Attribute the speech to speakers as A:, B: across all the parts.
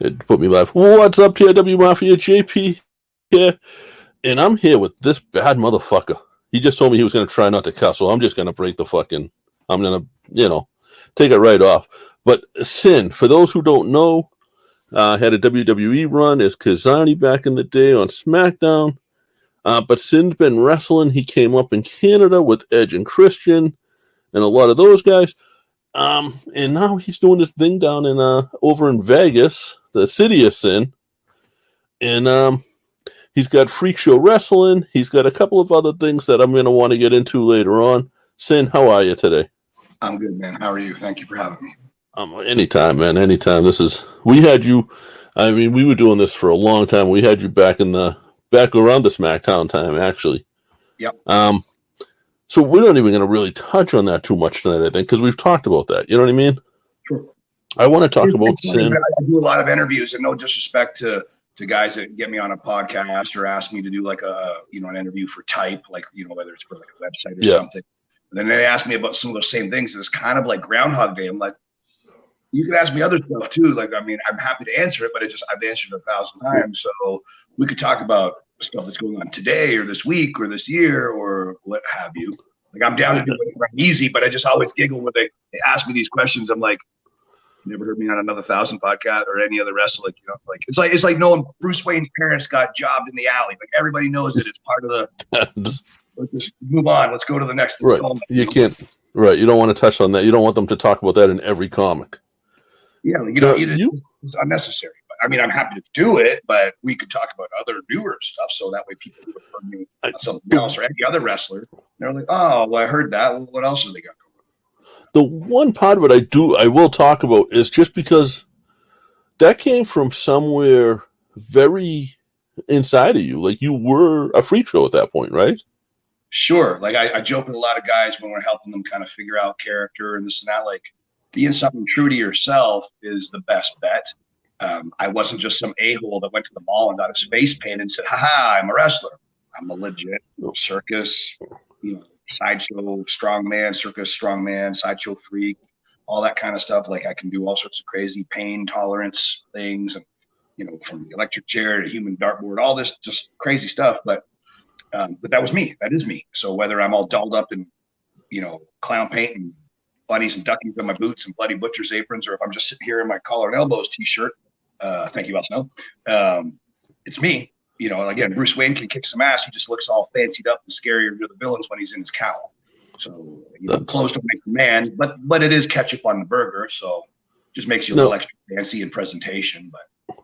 A: It put me laughing. What's up, TIW Mafia? JP here. And I'm here with this bad motherfucker. He just told me he was going to try not to cuss, so I'm just going to break the fucking... I'm going to, take it right off. But Sinn, for those who don't know, had a WWE run as Kizarney back in the day on SmackDown. But Sinn's been wrestling. He came up in Canada with Edge and Christian and a lot of those guys. And now he's doing this thing down in over in Vegas, the city of Sinn. And he's got freakshow wrestling. He's got a couple of other things that I'm going to want to get into later on. Sinn, how are you today?
B: I'm good, man. How are you? Thank you for having me.
A: Anytime, man. Anytime. We had you. I mean, we were doing this for a long time. We had you back around the SmackDown time, actually.
B: Yep.
A: So we're not even going to really touch on that too much tonight, I think, because we've talked about that. You know what I mean?
B: Sure.
A: I want to talk about Sinn.
B: I do a lot of interviews, and no disrespect to guys that get me on a podcast or ask me to do like an interview for type, like, whether it's for like a website or something. And then they ask me about some of those same things. And it's kind of like Groundhog Day. I'm like, you can ask me other stuff too. Like, I mean, I'm happy to answer it, but I've answered it 1,000 times. So we could talk about stuff that's going on today or this week or this year or what have you. Like, I'm down to do it easy, but I just always giggle when they ask me these questions. I'm like, you never heard me on another 1,000 podcast or any other wrestler. Like, it's like knowing Bruce Wayne's parents got jobbed in the alley. Like, everybody knows it. It's part of the. Let's just move on. Let's go to the next.
A: Right. You can't. Right. You don't want to touch on that. You don't want them to talk about that in every comic.
B: Yeah. It's unnecessary. But I mean, I'm happy to do it, but we could talk about other newer stuff. So that way people who have heard me on something else or any other wrestler, they're like, oh, well, I heard that. Well, what else have they got going on?
A: The one part of it I will talk about is just because that came from somewhere very inside of you. Like, you were a freak show at that point, right?
B: Sure. Like, I joke with a lot of guys when we're helping them kind of figure out character and this and that. Like, being something true to yourself is the best bet. I wasn't just some a-hole that went to the mall and got his face painted and said, haha, I'm a wrestler. I'm a legit circus, sideshow strongman, circus strongman, sideshow freak, all that kind of stuff. Like, I can do all sorts of crazy pain tolerance things, and from the electric chair to human dartboard, all this just crazy stuff. But that was me. That is me. So whether I'm all dolled up in, clown paint and bunnies and duckies on my boots and bloody butcher's aprons, or if I'm just sitting here in my collar and elbows t-shirt, thank you, Al Snow. It's me. Again, Bruce Wayne can kick some ass. He just looks all fancied up and scarier to the villains when he's in his cowl. So clothes don't make the man, but it is ketchup on the burger. So just makes you a little extra fancy in presentation. But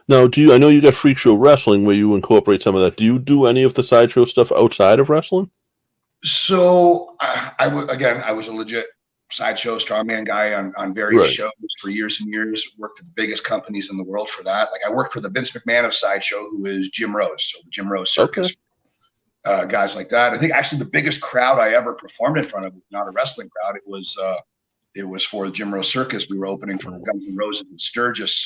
A: now, I know you got freak show wrestling where you incorporate some of that. Do you do any of the sideshow stuff outside of wrestling?
B: So I was a legit sideshow strongman guy on various shows for years and years. Worked at the biggest companies in the world for that. Like, I worked for the Vince McMahon of sideshow, who is Jim Rose, so the Jim Rose Circus. Okay. Guys like that. I think actually the biggest crowd I ever performed in front of, not a wrestling crowd, it was for the Jim Rose Circus. We were opening for Guns N' Roses in Sturgis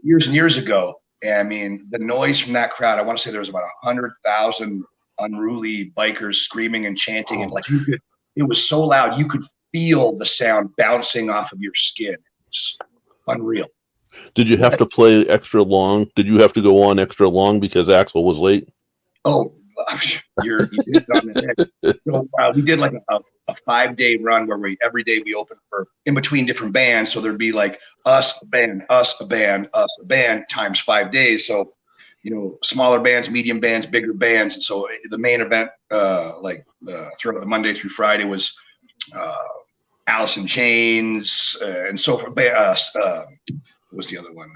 B: years and years ago. And I mean, the noise from that crowd, I want to say there was about 100,000 unruly bikers screaming and chanting, and it was so loud you could feel the sound bouncing off of your skin. It's unreal.
A: Did you have to play extra long? Did you have to go on extra long because Axel was late?
B: Oh, you did it on the head. So, we did like a 5-day run where every day we opened for in between different bands. So there'd be like us, a band, us, a band, us, a band times 5 days. So smaller bands, medium bands, bigger bands. And so the main event, throughout the Monday through Friday was Alice in Chains and so forth. What was the other one?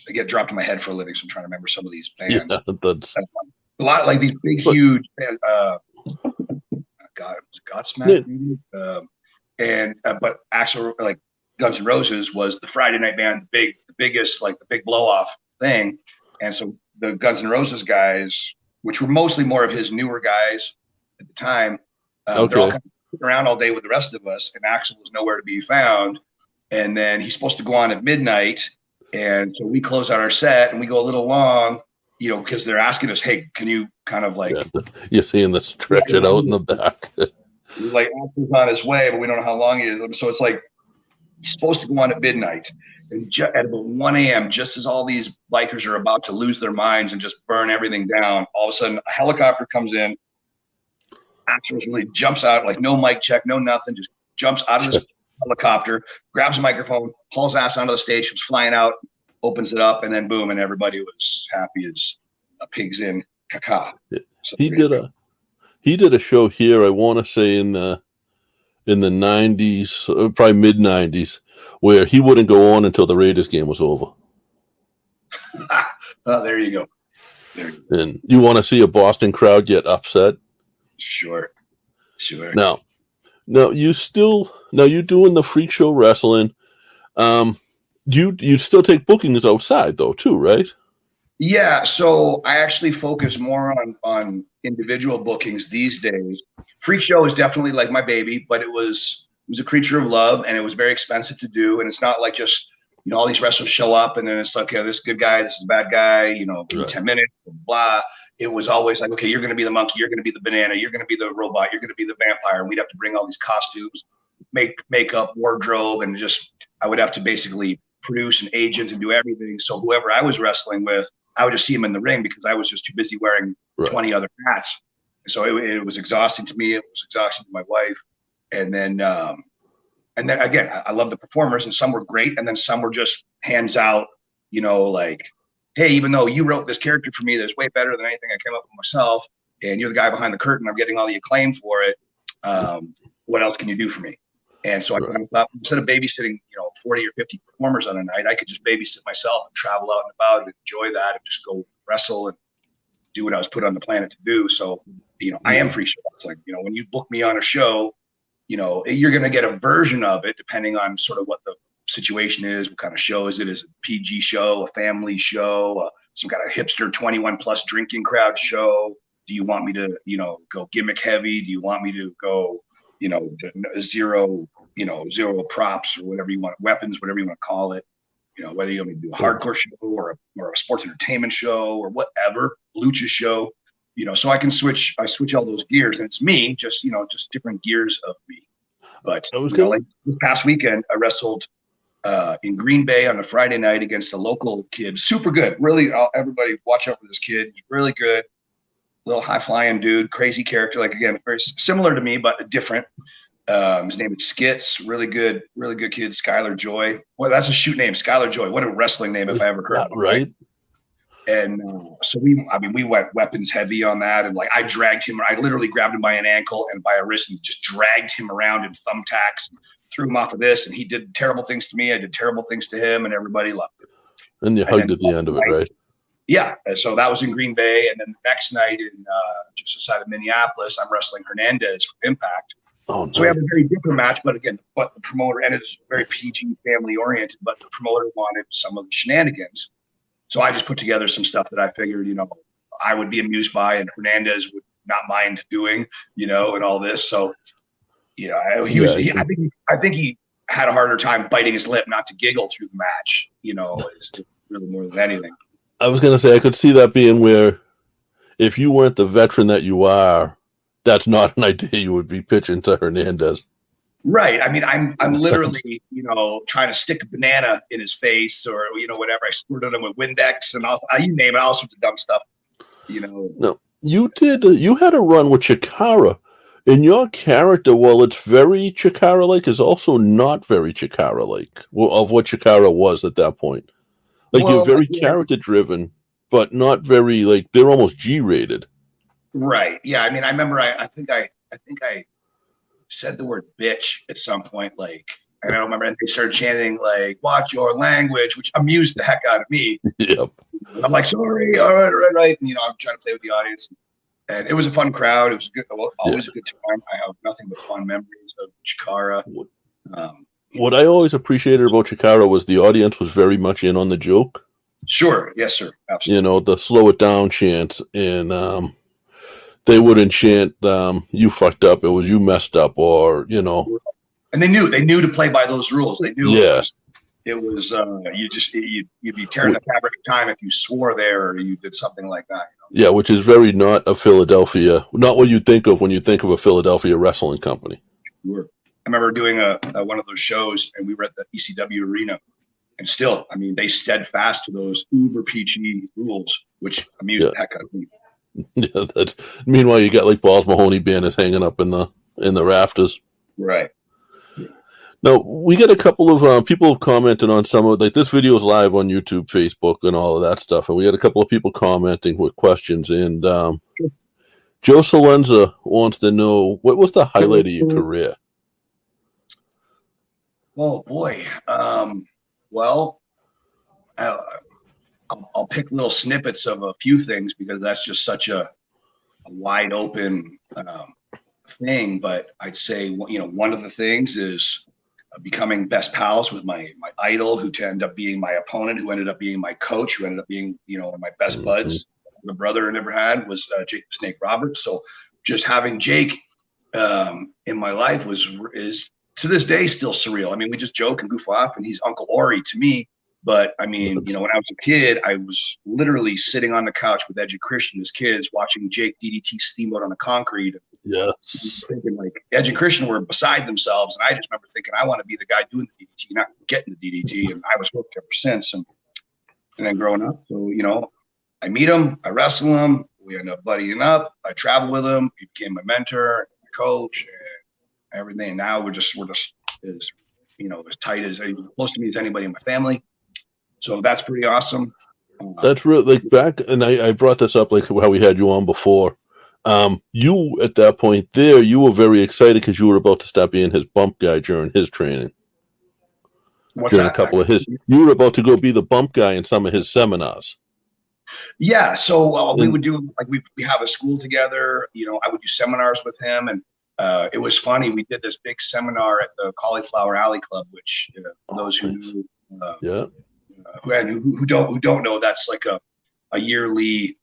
B: I get dropped in my head for a living, so I'm trying to remember some of these bands. Yeah, a lot of like these big, huge, God, it was Godsmack. Yeah. But actually, like Guns N' Roses was the Friday night band, the biggest, like the big blow off thing. And so the Guns N' Roses guys, which were mostly more of his newer guys at the time, they're all kind of sitting around all day with the rest of us, and Axel was nowhere to be found. And then he's supposed to go on at midnight, and so we close out our set, and we go a little long, because they're asking us, hey, can you kind of like... Yeah,
A: you're seeing the stretch it out in the back.
B: Like, Axel's on his way, but we don't know how long he is. So it's like He's supposed to go on at midnight. And at about 1 a.m., just as all these bikers are about to lose their minds and just burn everything down, all of a sudden a helicopter comes in, absolutely jumps out, like no mic check, no nothing, just jumps out of this helicopter, grabs a microphone, hauls ass onto the stage, comes flying out, opens it up, and then boom, and everybody was happy as a pig's in caca. So
A: he did a show here, I want to say in the 90s, probably mid 90s, where he wouldn't go on until the Raiders game was over.
B: Oh, there you go.
A: And you want to see a Boston crowd get upset?
B: Sure.
A: Now you doing the freak show wrestling. You still take bookings outside though too, right?
B: Yeah, so I actually focus more on individual bookings these days. Freak show is definitely like my baby, but it was a creature of love, and it was very expensive to do. And it's not like just, all these wrestlers show up and then it's like, okay, this is a good guy, this is a bad guy, give me 10 minutes, blah. It was always like, okay, you're going to be the monkey, you're going to be the banana, you're going to be the robot, you're going to be the vampire. And we'd have to bring all these costumes, make makeup, wardrobe, and I would have to basically produce an agent and do everything. So whoever I was wrestling with, I would just see him in the ring because I was just too busy wearing 20 other hats. So it was exhausting to me. It was exhausting to my wife. And then again, I love the performers, and some were great, and then some were just hands out, like, hey, even though you wrote this character for me that's way better than anything I came up with myself, and you're the guy behind the curtain, I'm getting all the acclaim for it. What else can you do for me? And so I thought, instead of babysitting, 40 or 50 performers on a night, I could just babysit myself and travel out and about and enjoy that and just go wrestle and do what I was put on the planet to do. So, I am free show wrestling. When you book me on a show, you're going to get a version of it depending on sort of what the situation is, what kind of show is it? Is it a PG show, a family show, some kind of hipster 21 plus drinking crowd show? Do you want me to, go gimmick heavy? Do you want me to go, zero props or whatever you want, weapons, whatever you want to call it, whether you want me to do a hardcore show or a sports entertainment show or whatever, lucha show, so I switch all those gears, and it's me, just different gears of me. But like this past weekend, I wrestled in Green Bay on a Friday night against a local kid, super good, really. Everybody watch out for this kid. He's really good. Little high flying dude, crazy character. Like, again, very similar to me, but different. His name is Skits. Really good kid. Skylar Joy. Well, that's a shoot name, Skylar Joy. What a wrestling name if I ever heard.
A: Right.
B: And so we went weapons heavy on that, and like I dragged him. I literally grabbed him by an ankle and by a wrist and just dragged him around in thumbtacks, and threw him off of this. And he did terrible things to me. I did terrible things to him, and everybody loved it.
A: And you hugged at the end of it, right?
B: Yeah, so that was in Green Bay, and then the next night in just outside of Minneapolis, I'm wrestling Hernandez from Impact.
A: Oh, no.
B: So we have a very different match, but again, the promoter, and it's very PG, family oriented, but the promoter wanted some of the shenanigans. So I just put together some stuff that I figured, I would be amused by, and Hernandez would not mind doing, and all this. So, I think he had a harder time biting his lip not to giggle through the match, it's really more than anything.
A: I was going to say, I could see that being where if you weren't the veteran that you are, that's not an idea you would be pitching to Hernandez.
B: Right. I mean, I'm literally, trying to stick a banana in his face or, whatever. I squirted him with Windex and you name it, all sorts of dumb stuff,
A: No, you did. You had a run with Chikara, and your character, while it's very Chikara-like, is also not very Chikara-like of what Chikara was at that point. Like, you're very character-driven, but not very, like, they're almost G-rated.
B: Right. Yeah. I mean, I remember I think I said the word bitch at some point, like, I don't remember, and they started chanting, like, watch your language, which amused the heck out of me.
A: Yep.
B: I'm like, sorry, all right. And, I'm trying to play with the audience. And it was a fun crowd. It was good, always a good time. I have nothing but fun memories of Chikara.
A: What I always appreciated about Chikara was the audience was very much in on the joke.
B: Sure. Yes, sir. Absolutely.
A: The slow it down chants, and they wouldn't chant, you fucked up, it was you messed up, or,
B: And they knew to play by those rules. They knew it was you'd be tearing the fabric of time if you swore there or you did something like that.
A: Yeah, which is very not a Philadelphia, not what you think of when you think of a Philadelphia wrestling company.
B: Sure. remember doing one of those shows, and we were at the ECW arena, and still, I mean, they steadfast to those uber PG rules, which amused the heck out of me.
A: Yeah, that's. Meanwhile, you got like Balls Mahoney banners hanging up in the rafters.
B: Right.
A: Now we get a couple of people have commented on some of like this video is live on YouTube, Facebook, and all of that stuff, and we had a couple of people commenting with questions. And Joe Salenza wants to know what was the highlight of your career.
B: Oh boy. Well, I'll pick little snippets of a few things because that's just such a wide open thing. But I'd say, one of the things is becoming best pals with my idol, who ended up being my opponent, who ended up being my coach, who ended up being, one of my best buds. The brother I never had was Jake the Snake Roberts. So just having Jake in my life is to this day still surreal. I mean, we just joke and goof off, and he's Uncle Ori to me. But I mean, when I was a kid, I was literally sitting on the couch with Edge and Christian as kids, watching Jake DDT Steamboat on the concrete.
A: Yeah,
B: thinking like Edge and Christian were beside themselves, and I just remember thinking, I want to be the guy doing the DDT, not getting the DDT. And I was hooked ever since. And then growing up, so I meet him, I wrestle him, we end up buddying up. I travel with him. He became my mentor, my coach, and everything. And now we're just as tight as close to me as anybody in my family. So that's pretty awesome.
A: That's real. Like back, and I brought this up like how we had you on before. You at that point there, you were very excited because you were about to start being his bump guy during his training.
B: During
A: a couple of his, you were about to go be the bump guy in some of his seminars.
B: Yeah, so we would do like we have a school together. I would do seminars with him, and it was funny. We did this big seminar at the Cauliflower Alley Club, which for those who knew, who don't know, that's like a yearly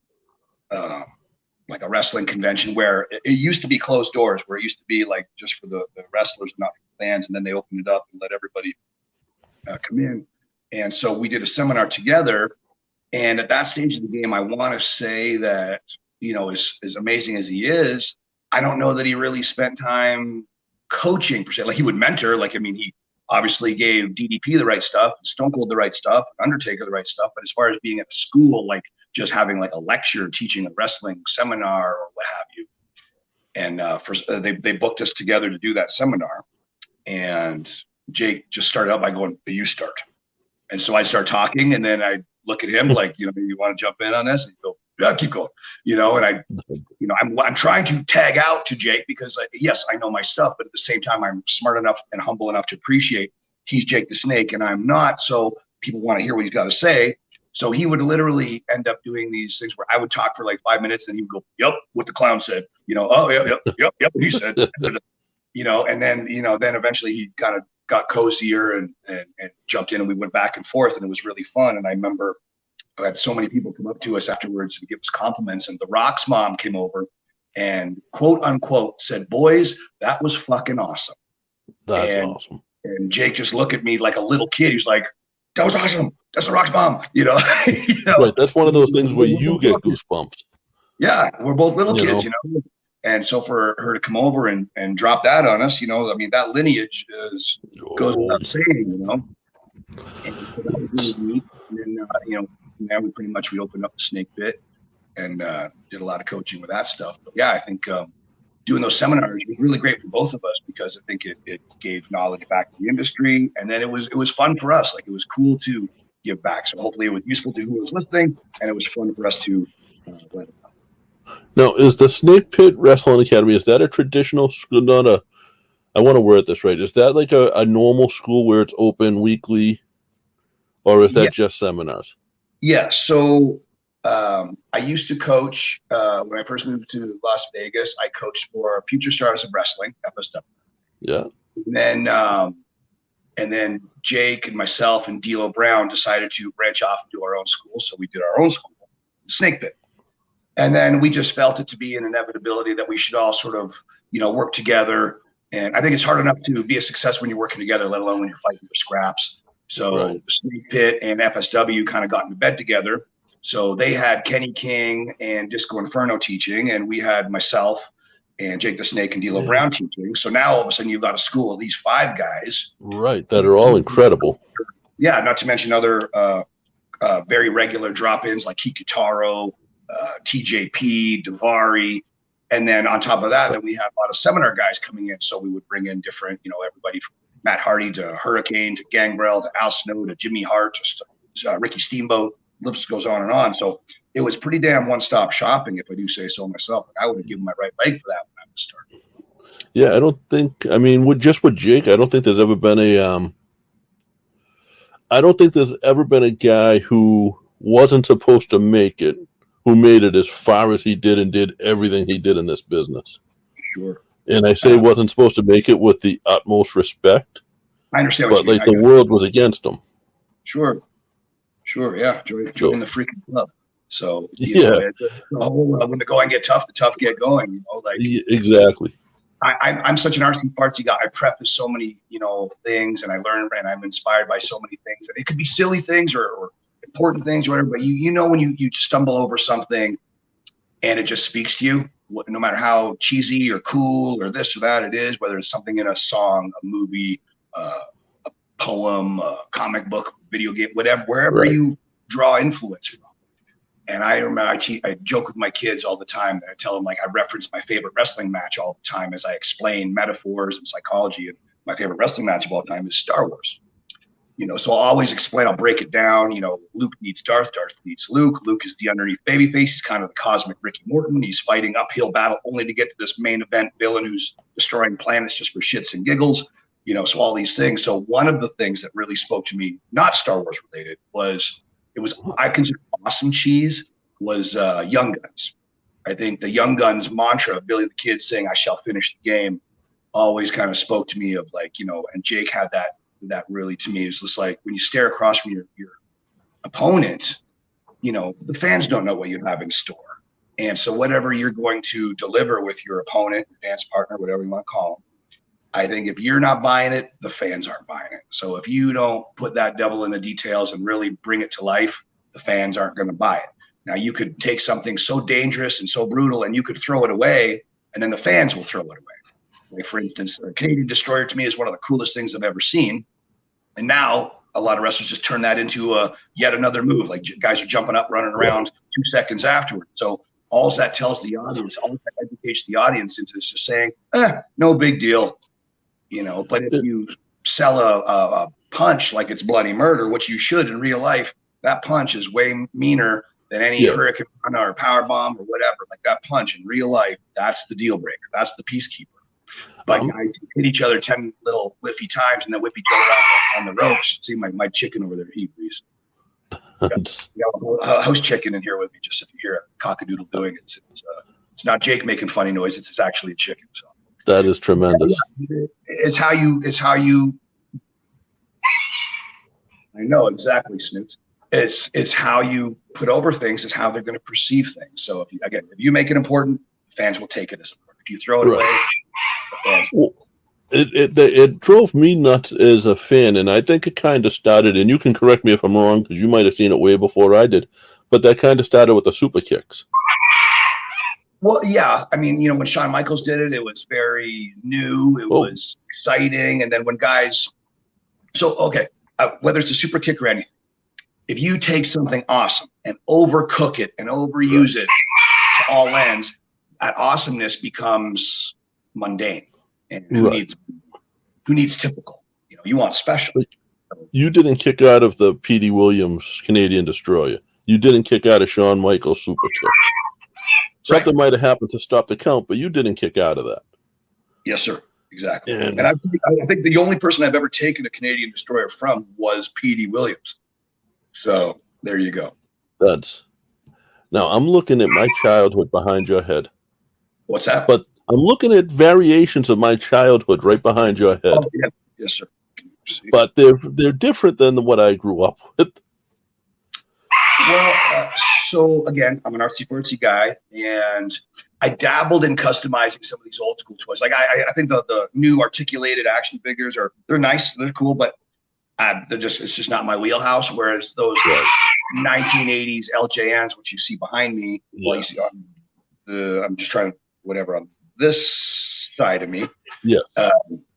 B: like a wrestling convention where it used to be closed doors, where it used to be like just for the wrestlers, not for fans, and then they opened it up and let everybody come in. And so we did a seminar together. And at that stage of the game, I want to say that, as amazing as he is, I don't know that he really spent time coaching per se. Like he would mentor, he obviously gave DDP the right stuff, Stone Cold the right stuff, Undertaker the right stuff. But as far as being at the school, like just having like a lecture, teaching a wrestling seminar or what have you. And they booked us together to do that seminar. And Jake just started out by going, "You start." And so I start talking, and then I look at him like, you want to jump in on this? And he'd go, "Yeah, keep going." And I'm trying to tag out to Jake because yes, I know my stuff, but at the same time, I'm smart enough and humble enough to appreciate he's Jake the Snake and I'm not. So people want to hear what he's got to say. So he would literally end up doing these things where I would talk for like 5 minutes and he would go, "Yep, what the clown said." "Oh, yep, he said." And then, then eventually he kind of got cozier and jumped in, and we went back and forth, and it was really fun. And I remember I had so many people come up to us afterwards and give us compliments, and The Rock's mom came over and quote unquote said, "Boys, that was fucking awesome."
A: That's awesome.
B: And Jake just looked at me like a little kid. He's like, "That was awesome. That's The Rock's mom."
A: Right. That's one of those things where you get goosebumps.
B: Yeah, we're both little kids, And so for her to come over and drop that on us, that lineage goes without saying, And so that was really neat. And then, now we opened up the snake bit and did a lot of coaching with that stuff. But yeah, I think doing those seminars was really great for both of us because I think it gave knowledge back to the industry. And then it was fun for us. Like it was cool to give back. So hopefully it was useful to who was listening, and it was fun for us to let it.
A: Now, is the Snake Pit Wrestling Academy, is that a traditional school? I want to word this right. Is that like a normal school where it's open weekly, or is that just seminars?
B: Yeah. So I used to coach when I first moved to Las Vegas. I coached for Future Stars of Wrestling, FSW.
A: Yeah.
B: And then Jake and myself and D'Lo Brown decided to branch off and do our own school. So we did our own school, Snake Pit. And then we just felt it to be an inevitability that we should all sort of, work together. And I think it's hard enough to be a success when you're working together, let alone when you're fighting for scraps. So Snake Pit and FSW kind of got into bed together. So they had Kenny King and Disco Inferno teaching, and we had myself and Jake the Snake and D'Lo Brown teaching. So now all of a sudden you've got a school of these 5 guys.
A: Right. That are all incredible.
B: Yeah. Not to mention other very regular drop-ins like Kikutaro, TJP, Davari. And then on top of that, then we have a lot of seminar guys coming in. So we would bring in different, everybody from Matt Hardy to Hurricane to Gangrel to Al Snow to Jimmy Hart to Ricky Steamboat. List goes on and on. So it was pretty damn one-stop shopping, if I do say so myself. I would have given my right leg for that when I was starting.
A: Yeah, I don't think. I mean, with Jake, I don't think there's ever been a guy who wasn't supposed to make it, who made it as far as he did and did everything he did in this business.
B: Sure.
A: And I say wasn't supposed to make it with the utmost respect.
B: I understand.
A: But like the world was against him.
B: Sure. Yeah. Join the freaking club. So when the going get tough, the tough get going.
A: Exactly.
B: I'm such an artsy guy. I preface so many things, and I learn, and I'm inspired by so many things. And it could be silly things or important things or whatever. But when you stumble over something, and it just speaks to you, no matter how cheesy or cool or this or that it is, whether it's something in a song, a movie, a poem, a comic book, video game, whatever, wherever you draw influence from. And I remember I joke with my kids all the time, and I tell them, like, I reference my favorite wrestling match all the time as I explain metaphors and psychology. And my favorite wrestling match of all time is Star Wars. So I'll always explain, I'll break it down. Luke needs Darth, Darth needs Luke. Luke is the underneath babyface. He's kind of the cosmic Ricky Morton. He's fighting uphill battle only to get to this main event villain who's destroying planets just for shits and giggles. So all these things. So one of the things that really spoke to me, not Star Wars related, I consider awesome cheese was Young Guns. I think the Young Guns mantra of Billy the Kid saying, "I shall finish the game," always kind of spoke to me of and Jake had that really to me. It was just like when you stare across from your opponent, the fans don't know what you have in store. And so whatever you're going to deliver with your opponent, dance partner, whatever you want to call them, I think if you're not buying it, the fans aren't buying it. So if you don't put that devil in the details and really bring it to life, the fans aren't going to buy it. Now, you could take something so dangerous and so brutal and you could throw it away, and then the fans will throw it away. Like, for instance, a Canadian Destroyer to me is one of the coolest things I've ever seen. And now a lot of wrestlers just turn that into yet another move. Like, guys are jumping up, running around 2 seconds afterward. So all that tells the audience, all that educates the audience into just saying, no big deal. But if you sell a punch like it's bloody murder, which you should in real life, that punch is way meaner than any hurricane or power bomb or whatever. Like, that punch in real life, that's the deal breaker. That's the peacekeeper. But guys hit each other 10 little whiffy times and then whip each other out on the ropes. See my chicken over there, Reese. Got a house chicken in here with me. Just if you hear a cockadoodle doing it, it's not Jake making funny noise. It's actually a chicken. So.
A: That is tremendous.
B: It's how you. I know exactly, Snoots. It's how you put over things. Is how they're going to perceive things. So if you make it important, fans will take it as important. If you throw it away, the fans.
A: It drove me nuts as a fan, and I think it kind of started. And you can correct me if I'm wrong, because you might have seen it way before I did. But that kind of started with the super kicks.
B: Well, yeah. I mean, when Shawn Michaels did it, it was very new. It was exciting. And then when guys, whether it's a super kick or anything, if you take something awesome and overcook it and overuse it to all ends, that awesomeness becomes mundane. And who needs typical? You want special.
A: You didn't kick out of the P.D. Williams Canadian Destroyer. You didn't kick out of Shawn Michaels super kick. Something might have happened to stop the count, but you didn't kick out of that.
B: Yes, sir. Exactly. And I think the only person I've ever taken a Canadian Destroyer from was P.D. Williams. So there you go.
A: Now I'm looking at my childhood behind your head.
B: What's that?
A: But I'm looking at variations of my childhood right behind your head.
B: Oh, yeah. Yes, sir.
A: But they're different than what I grew up with.
B: Well, so again, I'm an artsy-fartsy guy, and I dabbled in customizing some of these old school toys. Like I think the new articulated action figures they're nice, they're cool, but it's just not my wheelhouse. Whereas those 1980s LJNs, which you see behind me, well, you see I'm just trying to whatever. this side of me.
A: Yeah.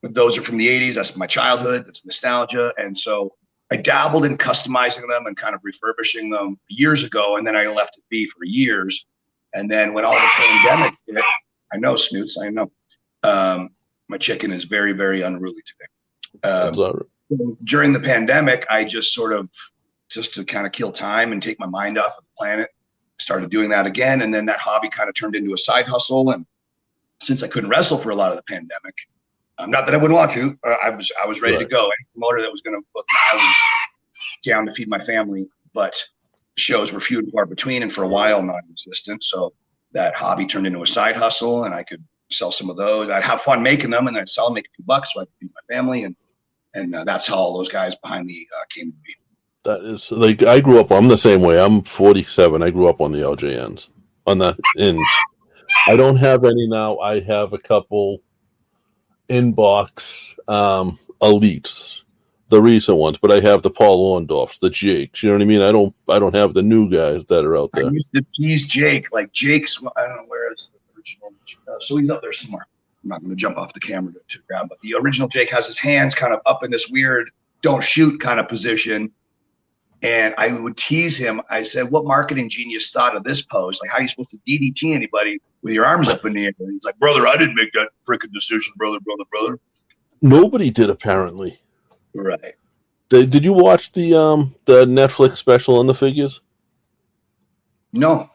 B: Those are from the 80s. That's my childhood. That's nostalgia. And so I dabbled in customizing them and kind of refurbishing them years ago. And then I left it be for years. And then when all the pandemic hit, I know, Snoots, I know. My chicken is very, very unruly today.
A: That's all right.
B: During the pandemic, I just sort of, just to kind of kill time and take my mind off of the planet, started doing that again. And then that hobby kind of turned into a side hustle. And since I couldn't wrestle for a lot of the pandemic, not that I wouldn't want to, I was ready to go. Any promoter that was going to book me, I was down to feed my family, but shows were few and far between, and for a while non-existent. So that hobby turned into a side hustle, and I could sell some of those. I'd have fun making them, and then I'd sell them, make a few bucks so I could feed my family, and that's how all those guys behind me came to be.
A: That is like, I grew up. I'm the same way. I'm 47. I grew up on the LJNs. I don't have any now. I have a couple inbox elites, the recent ones, but I have the Paul Orndorffs, the Jakes. You know what I mean? I don't have the new guys that are out there.
B: I used to tease Jake, like Jake's. I don't know where is the original. So he's up there somewhere. I'm not going to jump off the camera to grab, but the original Jake has his hands kind of up in this weird "don't shoot" kind of position. And I would tease him. I said, "What marketing genius thought of this pose? Like, how are you supposed to DDT anybody with your arms up in the air?" And he's like, "Brother, I didn't make that freaking decision, brother.
A: Nobody did, apparently.
B: Right.
A: Did you watch the Netflix special on the figures?
B: No.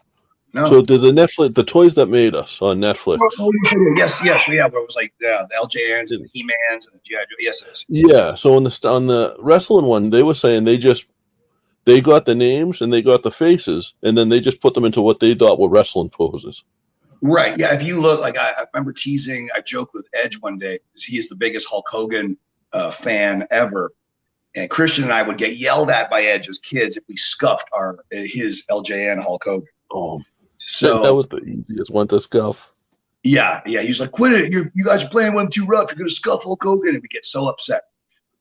A: So there's a Netflix, the Toys That Made Us on Netflix.
B: Oh, yes. Yeah, where it was like the LJNs and the He-Mans and the G.I. Joe. Yes.
A: Yeah. So on the wrestling one, they were saying they got the names and they got the faces, and then they just put them into what they thought were wrestling poses.
B: Right. Yeah. If you look, like I remember teasing, I joked with Edge one day because he is the biggest Hulk Hogan fan ever. And Christian and I would get yelled at by Edge as kids if we scuffed his LJN Hulk Hogan.
A: Oh, so that was the easiest one to scuff.
B: Yeah. He's like, "Quit it. You guys are playing with him too rough. You're going to scuff Hulk Hogan." And we get so upset.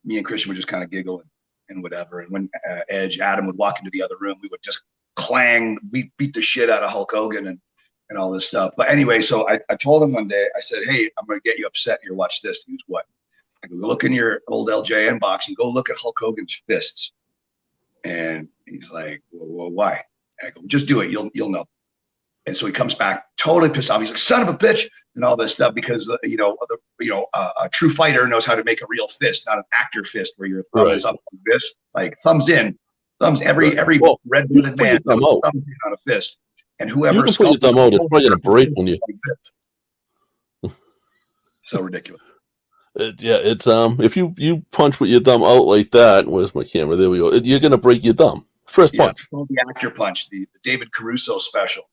B: Me and Christian would just kind of giggle and whatever. And when Adam would walk into the other room, we would just clang. We beat the shit out of Hulk Hogan and all this stuff. But anyway, so I told him one day, I said, "Hey, I'm going to get you upset here. Watch this." He goes, "What?" I go, "Go look in your old LJN box and go look at Hulk Hogan's fists." And he's like, "Well, why?" And I go, "Just do it. You'll know." And so he comes back totally pissed off. He's like, "Son of a bitch," and all this stuff because a true fighter knows how to make a real fist, not an actor fist where your thumb is up on this, like thumbs in, thumbs. Every red-blooded man thumbs in on a fist, and whoever
A: you can put your thumb out, it's probably gonna break when you.
B: So ridiculous.
A: It's if you punch with your thumb out like that. Where's my camera? There we go. You're gonna break your thumb. First punch.
B: The actor punch, the David Caruso special.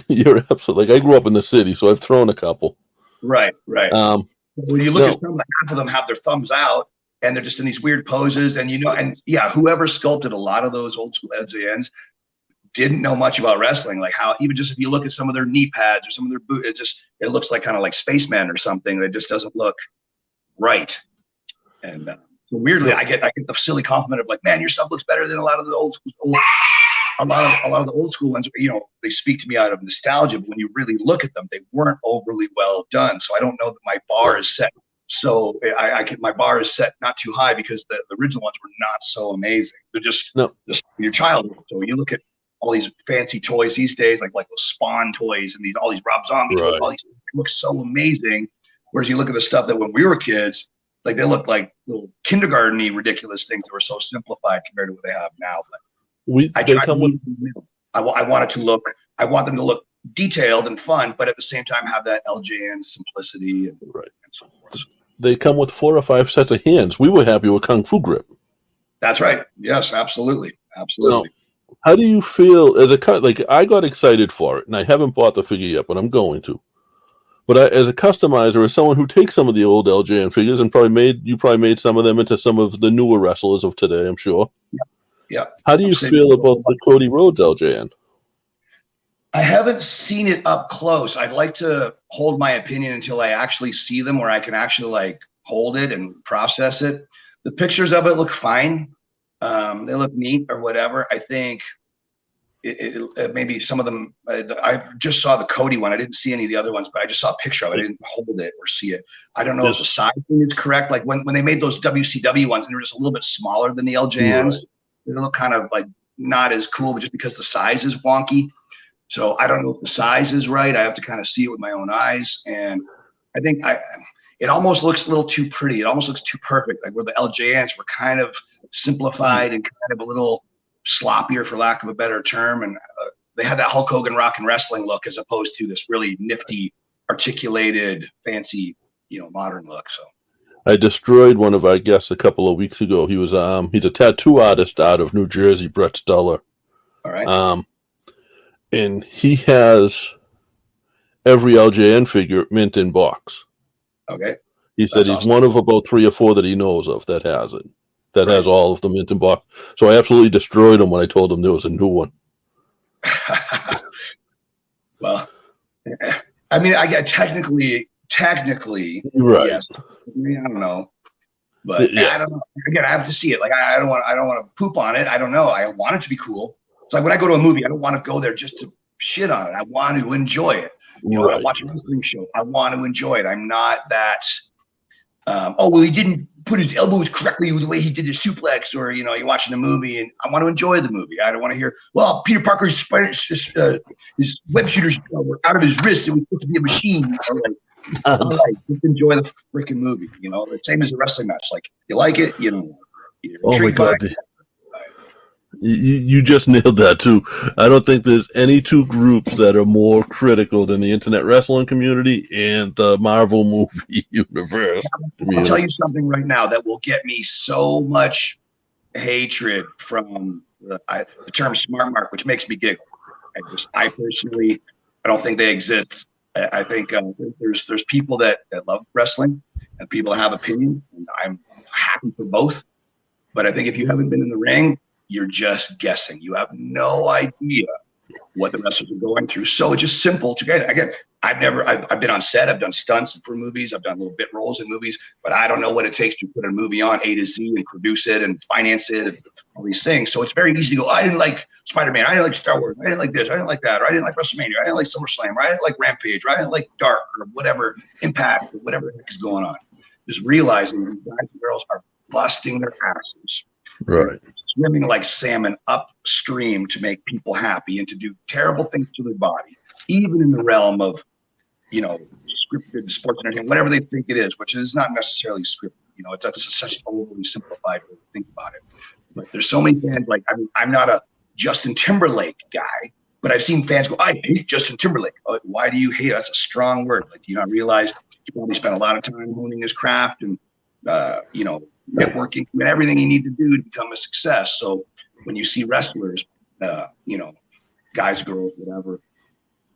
A: You're absolutely, like, I grew up in the city, so I've thrown a couple.
B: Right. When you look at some, half of them have their thumbs out, and they're just in these weird poses. And whoever sculpted a lot of those old school LJNs didn't know much about wrestling. Like how even just if you look at some of their knee pads or some of their boots, it looks like kind of like spaceman or something. That just doesn't look right. And so weirdly, I get the silly compliment of like, "Man, your stuff looks better than a lot of the old school." A lot of the old school ones, they speak to me out of nostalgia, but when you really look at them, they weren't overly well done. So I don't know that my bar is set. So my bar is set not too high because the original ones were not so amazing. They're just your childhood. So you look at all these fancy toys these days, like those Spawn toys and all these Rob Zombie toys, all these look so amazing. Whereas you look at the stuff that when we were kids, like they looked like little kindergarten-y ridiculous things that were so simplified compared to what they have now. But I want them to look detailed and fun, but at the same time have that LJN simplicity and so forth.
A: They come with 4 or 5 sets of hands. We were happy with Kung Fu Grip.
B: That's right. Yes, absolutely. Now,
A: how do you feel as I got excited for it, and I haven't bought the figure yet, but I'm going to. But as a customizer, as someone who takes some of the old LJN figures and probably made some of them into some of the newer wrestlers of today, I'm sure.
B: Yeah.
A: How do you feel about the Cody Rhodes LJN?
B: I haven't seen it up close. I'd like to hold my opinion until I actually see them, where I can actually like hold it and process it. The pictures of it look fine. They look neat or whatever. I think maybe some of them. I just saw the Cody one. I didn't see any of the other ones, but I just saw a picture of it. I didn't hold it or see it. I don't know if the size thing is correct. Like when they made those WCW ones, and they were just a little bit smaller than the LJNs. Right. They look kind of like not as cool, but just because the size is wonky. So I don't know if the size is right. I have to kind of see it with my own eyes, and I think it almost looks a little too pretty. It almost looks too perfect. Like where the LJNs were kind of simplified and kind of a little sloppier, for lack of a better term, and they had that Hulk Hogan rock and wrestling look as opposed to this really nifty, articulated, fancy, modern look. So
A: I destroyed one of our guests a couple of weeks ago. He was he's a tattoo artist out of New Jersey, Brett Stuller.
B: All right.
A: And he has every LJN figure mint in box.
B: Okay.
A: He said he's awesome. One of about 3 or 4 that he knows of that has it. That has all of them mint in box. So I absolutely destroyed him when I told him there was a new one.
B: Well, I mean, I get technically,
A: right?
B: Yes. I don't know, but yeah. I don't know. Again, I have to see it. Like I don't want to poop on it. I don't know. I want it to be cool. It's like when I go to a movie, I don't want to go there just to shit on it. I want to enjoy it. When I watch a wrestling show, I want to enjoy it. I'm not that. He didn't put his elbows correctly with the way he did his suplex, or you're watching a movie and I want to enjoy the movie. I don't want to hear, well, Peter Parker's his web shooters were out of his wrist. It was supposed to be a machine. Just enjoy the freaking movie. The same as a wrestling match. Like you like it,
A: Oh my God. You just nailed that too. I don't think there's any two groups that are more critical than the internet wrestling community and the Marvel movie universe.
B: I'll tell you something right now that will get me so much hatred from the term smart mark, which makes me giggle. I personally, I don't think they exist. I think there's people that love wrestling and people that have opinions, and I'm happy for both. But I think if you haven't been in the ring, you're just guessing. You have no idea what the wrestlers are going through. So it's just simple to get. Again, I've been on set. I've done stunts for movies. I've done little bit roles in movies, but I don't know what it takes to put a movie on A to Z and produce it and finance it and all these things. So it's very easy to go, I didn't like Spider-Man. I didn't like Star Wars. I didn't like this. I didn't like that. Or I didn't like WrestleMania. I didn't like SummerSlam. Or I didn't like Rampage. Or I didn't like Dark or whatever, Impact or whatever the heck is going on. Just realizing these guys and girls are busting their asses.
A: Right.
B: Swimming like salmon upstream to make people happy and to do terrible things to their body, even in the realm of, scripted sports entertainment, whatever they think it is, which is not necessarily scripted. It's such overly simplified way to think about it. But there's so many fans, like, I'm not a Justin Timberlake guy, but I've seen fans go, I hate Justin Timberlake. Why do you hate it? That's a strong word. Like, do you not realize he probably spent a lot of time honing his craft and, networking and everything you need to do to become a success. So when you see wrestlers, guys, girls, whatever,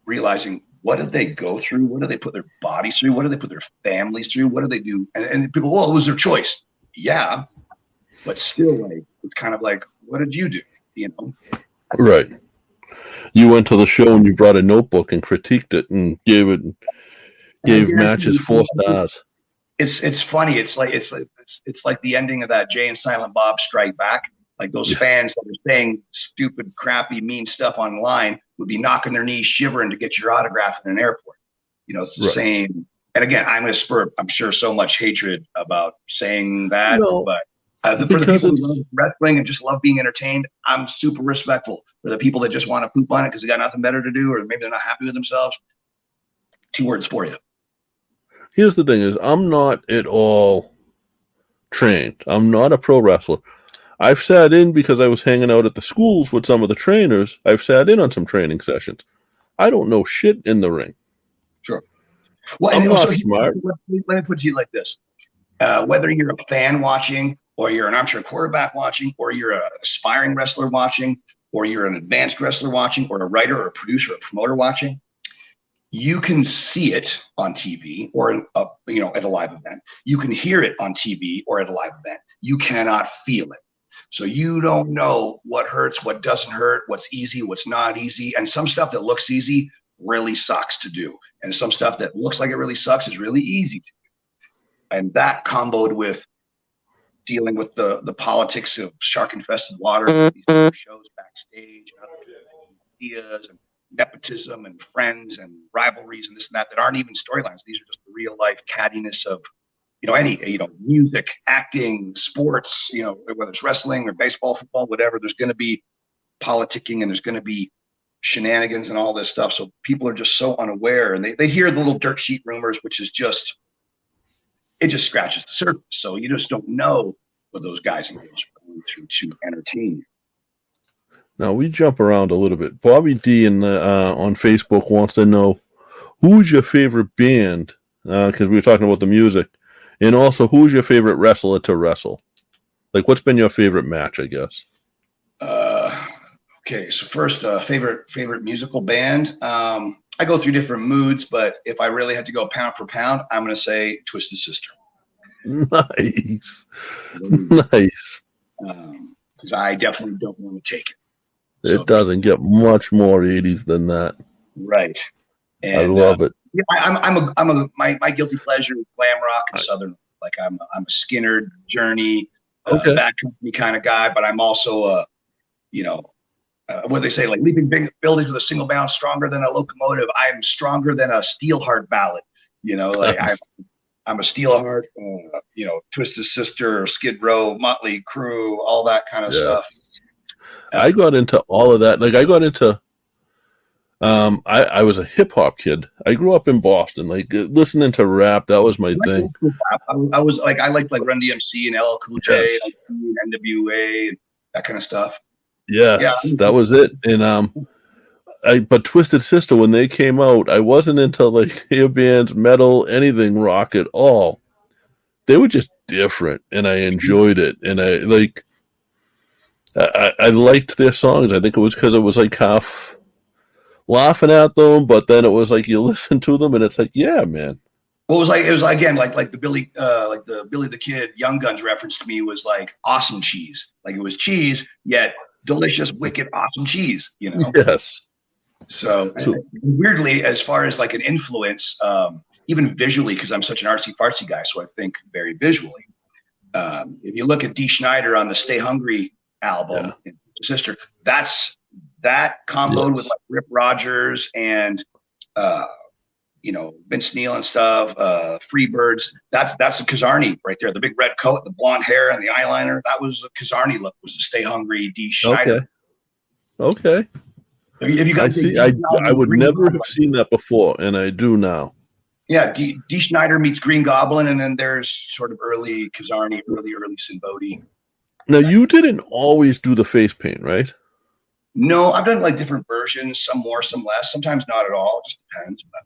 B: realizing what did they go through? What did they put their bodies through? What did they put their families through? What did they do? And people, it was their choice. Yeah. But still, like, it's kind of like, what did you do?
A: Right. You went to the show and you brought a notebook and critiqued it and gave matches 4 stars.
B: It's funny. It's like the ending of that Jay and Silent Bob Strike Back. Like those fans that are saying stupid, crappy, mean stuff online would be knocking their knees, shivering to get your autograph in an airport. It's the same. And again, I'm going to spur, I'm sure, so much hatred about saying that. But for the people who love wrestling and just love being entertained, I'm super respectful. For the people that just want to poop on it because they got nothing better to do, or maybe they're not happy with themselves, 2 words for you.
A: Here's the thing is, I'm not at all trained. I'm not a pro wrestler. I've sat in because I was hanging out at the schools with some of the trainers. I've sat in on some training sessions. I don't know shit in the ring.
B: Sure. Well,
A: I'm not smart.
B: Let me put it to you like this. Whether you're a fan watching, or you're an armchair quarterback watching, or you're an aspiring wrestler watching, or you're an advanced wrestler watching, or a writer or a producer or a promoter watching, you can see it on TV or at a live event. You can hear it on TV or at a live event. You cannot feel it. So you don't know what hurts, what doesn't hurt, what's easy, what's not easy. And some stuff that looks easy really sucks to do. And some stuff that looks like it really sucks is really easy to do. And that comboed with dealing with the politics of shark-infested water, these shows backstage, and other ideas and nepotism and friends and rivalries and this and that aren't even storylines. These are just the real life cattiness of, any, music, acting, sports, whether it's wrestling or baseball, football, whatever. There's going to be politicking and there's going to be shenanigans and all this stuff. So people are just so unaware, and they hear the little dirt sheet rumors, which is just, it just scratches the surface. So you just don't know what those guys and girls are going through to entertain you.
A: Now we jump around a little bit. Bobby D on Facebook wants to know, who's your favorite band? Because we were talking about the music, and also who's your favorite wrestler to wrestle? Like, what's been your favorite match? I guess.
B: Okay, so first, favorite musical band. I go through different moods, but if I really had to go pound for pound, I'm going to say Twisted Sister.
A: Nice, nice.
B: Because I definitely don't want to take it.
A: It doesn't get much more 80s than that.
B: Right. And,
A: I love it.
B: Yeah, my guilty pleasure is glam rock and southern. Like I'm a Skinner, Journey, Bad Company kind of guy, but I'm also what they say, like leaping big buildings with a single bound, stronger than a locomotive. I'm stronger than a Steelheart ballad. I'm a Steelheart, Twisted Sister, Skid Row, Motley Crue, all that kind of stuff.
A: I got into all of that. Like I got into, I was a hip hop kid. I grew up in Boston. Like listening to rap, that was my thing.
B: I was like, I liked like Run DMC and LL Cool J, and NWA, and that kind of stuff.
A: Yes, that was it. And but Twisted Sister, when they came out, I wasn't into like hair bands, metal, anything rock at all. They were just different, and I enjoyed it. And I liked their songs. I think it was because it was like half laughing at them, but then it was like you listen to them, and it's like, yeah, man.
B: Well, it was again like the Billy the Kid Young Guns reference to me was like awesome cheese. Like it was cheese, yet delicious, wicked, awesome cheese.
A: Yes.
B: So weirdly, as far as like an influence, even visually, because I'm such an artsy fartsy guy, so I think very visually. If you look at Dee Snider on the Stay Hungry album, Sister, that comboed with like Rip Rogers and Vince Neil and stuff, Freebirds. That's a Kizarney right there. The big red coat, the blonde hair, and the eyeliner. That was a Kizarney look. Was the Stay Hungry Dee Snider.
A: Okay.
B: Have you guys
A: I would never have seen that before, and I do now.
B: Yeah, Dee Snider meets Green Goblin, and then there's sort of early Kizarney, early Sinn Bodhi.
A: Now, you didn't always do the face paint, right?
B: No, I've done like different versions, some more, some less. Sometimes not at all. It just depends. But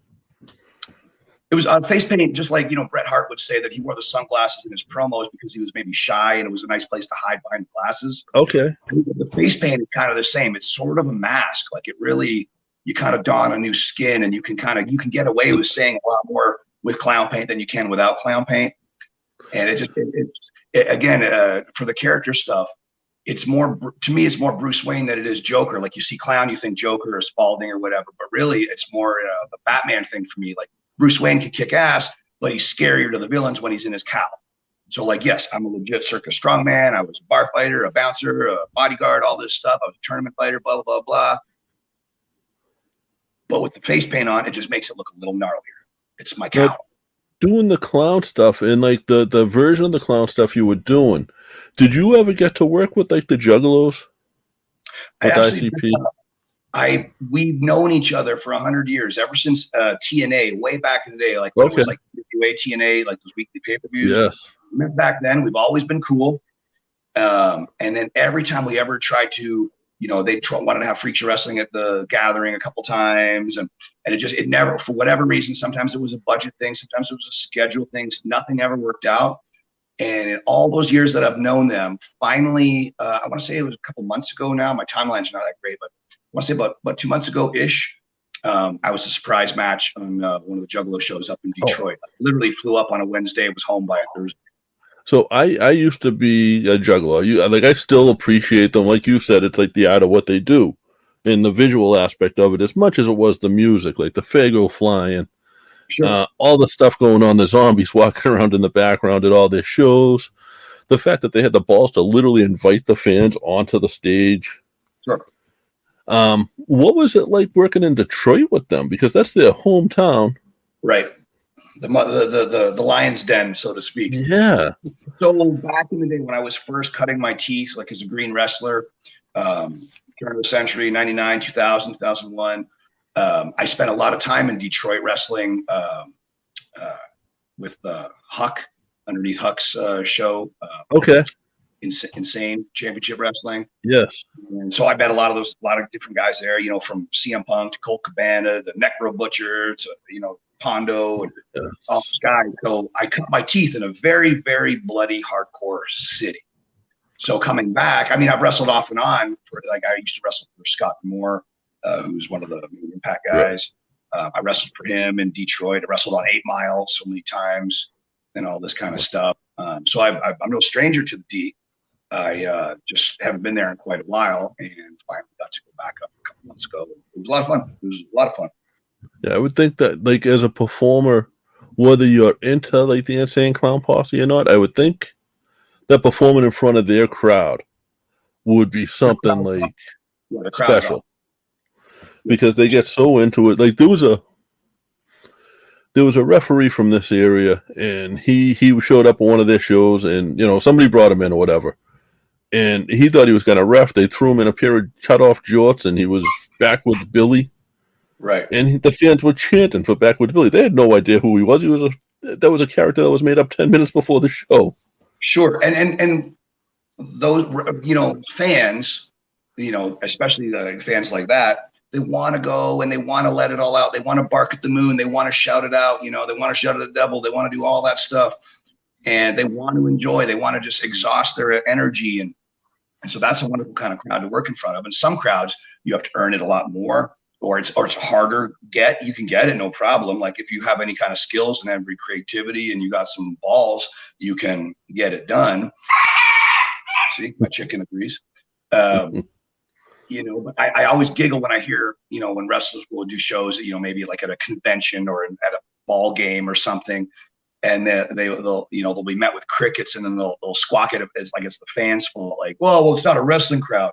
B: it was face paint, just like Bret Hart would say that he wore the sunglasses in his promos because he was maybe shy, and it was a nice place to hide behind glasses.
A: Okay.
B: The face paint is kind of the same. It's sort of a mask. Like it really, you kind of don a new skin, and you can get away with saying a lot more with clown paint than you can without clown paint. And again, for the character stuff, it's more Bruce Wayne than it is Joker. Like you see clown, you think Joker or Spalding or whatever, but really it's more a Batman thing for me. Like Bruce Wayne can kick ass, but he's scarier to the villains when he's in his cowl. So like, yes, I'm a legit circus strongman. I was a bar fighter, a bouncer, a bodyguard, all this stuff. I was a tournament fighter, blah, blah, blah. But with the face paint on, it just makes it look a little gnarlier. It's my cowl.
A: Doing the clown stuff and like the version of the clown stuff you were doing, did you ever get to work with like the juggalos? With ICP?
B: We've known each other for 100 years, ever since TNA, way back in the day, like when it was like TNA, like those weekly pay-per-views.
A: Yes.
B: Back then, we've always been cool. And then every time we ever tried to, they wanted to have Freakshow Wrestling at the Gathering a couple times, and it never, for whatever reason, sometimes it was a budget thing, sometimes it was a schedule thing, nothing ever worked out. And in all those years that I've known them, finally, I want to say it was a couple months ago now. My timeline's not that great, but I want to say about 2 months ago-ish, I was a surprise match on one of the Juggalo shows up in Detroit. I literally flew up on a Wednesday, was home by a Thursday.
A: So I used to be a juggalo. I still appreciate them. Like you said, it's like the art of what they do and the visual aspect of it as much as it was the music, like the Fago flying, all the stuff going on, the zombies walking around in the background at all their shows. The fact that they had the balls to literally invite the fans onto the stage.
B: Sure.
A: What was it like working in Detroit with them? Because that's their hometown.
B: Right. The lion's den, so to speak.
A: Yeah.
B: So back in the day when I was first cutting my teeth, like as a green wrestler, turn of the century, 99, 2000, 2001, I spent a lot of time in Detroit wrestling with Huck, underneath Huck's show.
A: Okay.
B: Insane Championship Wrestling.
A: Yes.
B: And so I met a lot of different guys there, you know, from CM Punk to Colt Cabana, the Necro Butcher to, you know, Pondo and all those guys. So I cut my teeth in a very, very bloody, hardcore city. So coming back, I mean, I've wrestled off and on for, like, I used to wrestle for Scott Moore, who's one of the Impact guys. Right. I wrestled for him in Detroit. I wrestled on 8 Mile so many times and all this kind of stuff. So I'm no stranger to the D. I just haven't been there in quite a while, and finally got to go back up a couple months ago. It was a lot of fun.
A: Yeah, I would think that, like, as a performer, whether you're into like the Insane Clown Posse or not, I would think that performing in front of their crowd would be something like special, because they get so into it. Like there was a referee from this area, and he showed up at one of their shows, and you know somebody brought him in or whatever. And he thought he was going to ref. They threw him in a pair of cut-off jorts, and he was Backwoods Billy.
B: Right.
A: And the fans were chanting for Backwoods Billy. They had no idea who he was. That was a character that was made up 10 minutes before the show.
B: Sure. And those, you know, fans, you know, especially the fans like that, they want to go and they want to let it all out. They want to bark at the moon. They want to shout it out. You know, they want to shout at the devil. They want to do all that stuff. And they want to enjoy. They want to just exhaust their energy. And so that's a wonderful kind of crowd to work in front of. And some crowds, you have to earn it a lot more, or it's harder get. You can get it, no problem. Like if you have any kind of skills and every creativity and you got some balls, you can get it done. See, my chicken agrees. You know, but I always giggle when I hear, you know, when wrestlers will do shows, you know, maybe like at a convention or at a ball game or something. And they'll you know, they'll be met with crickets, and then they'll squawk it as like it's the fans' fault. Like, well, it's not a wrestling crowd.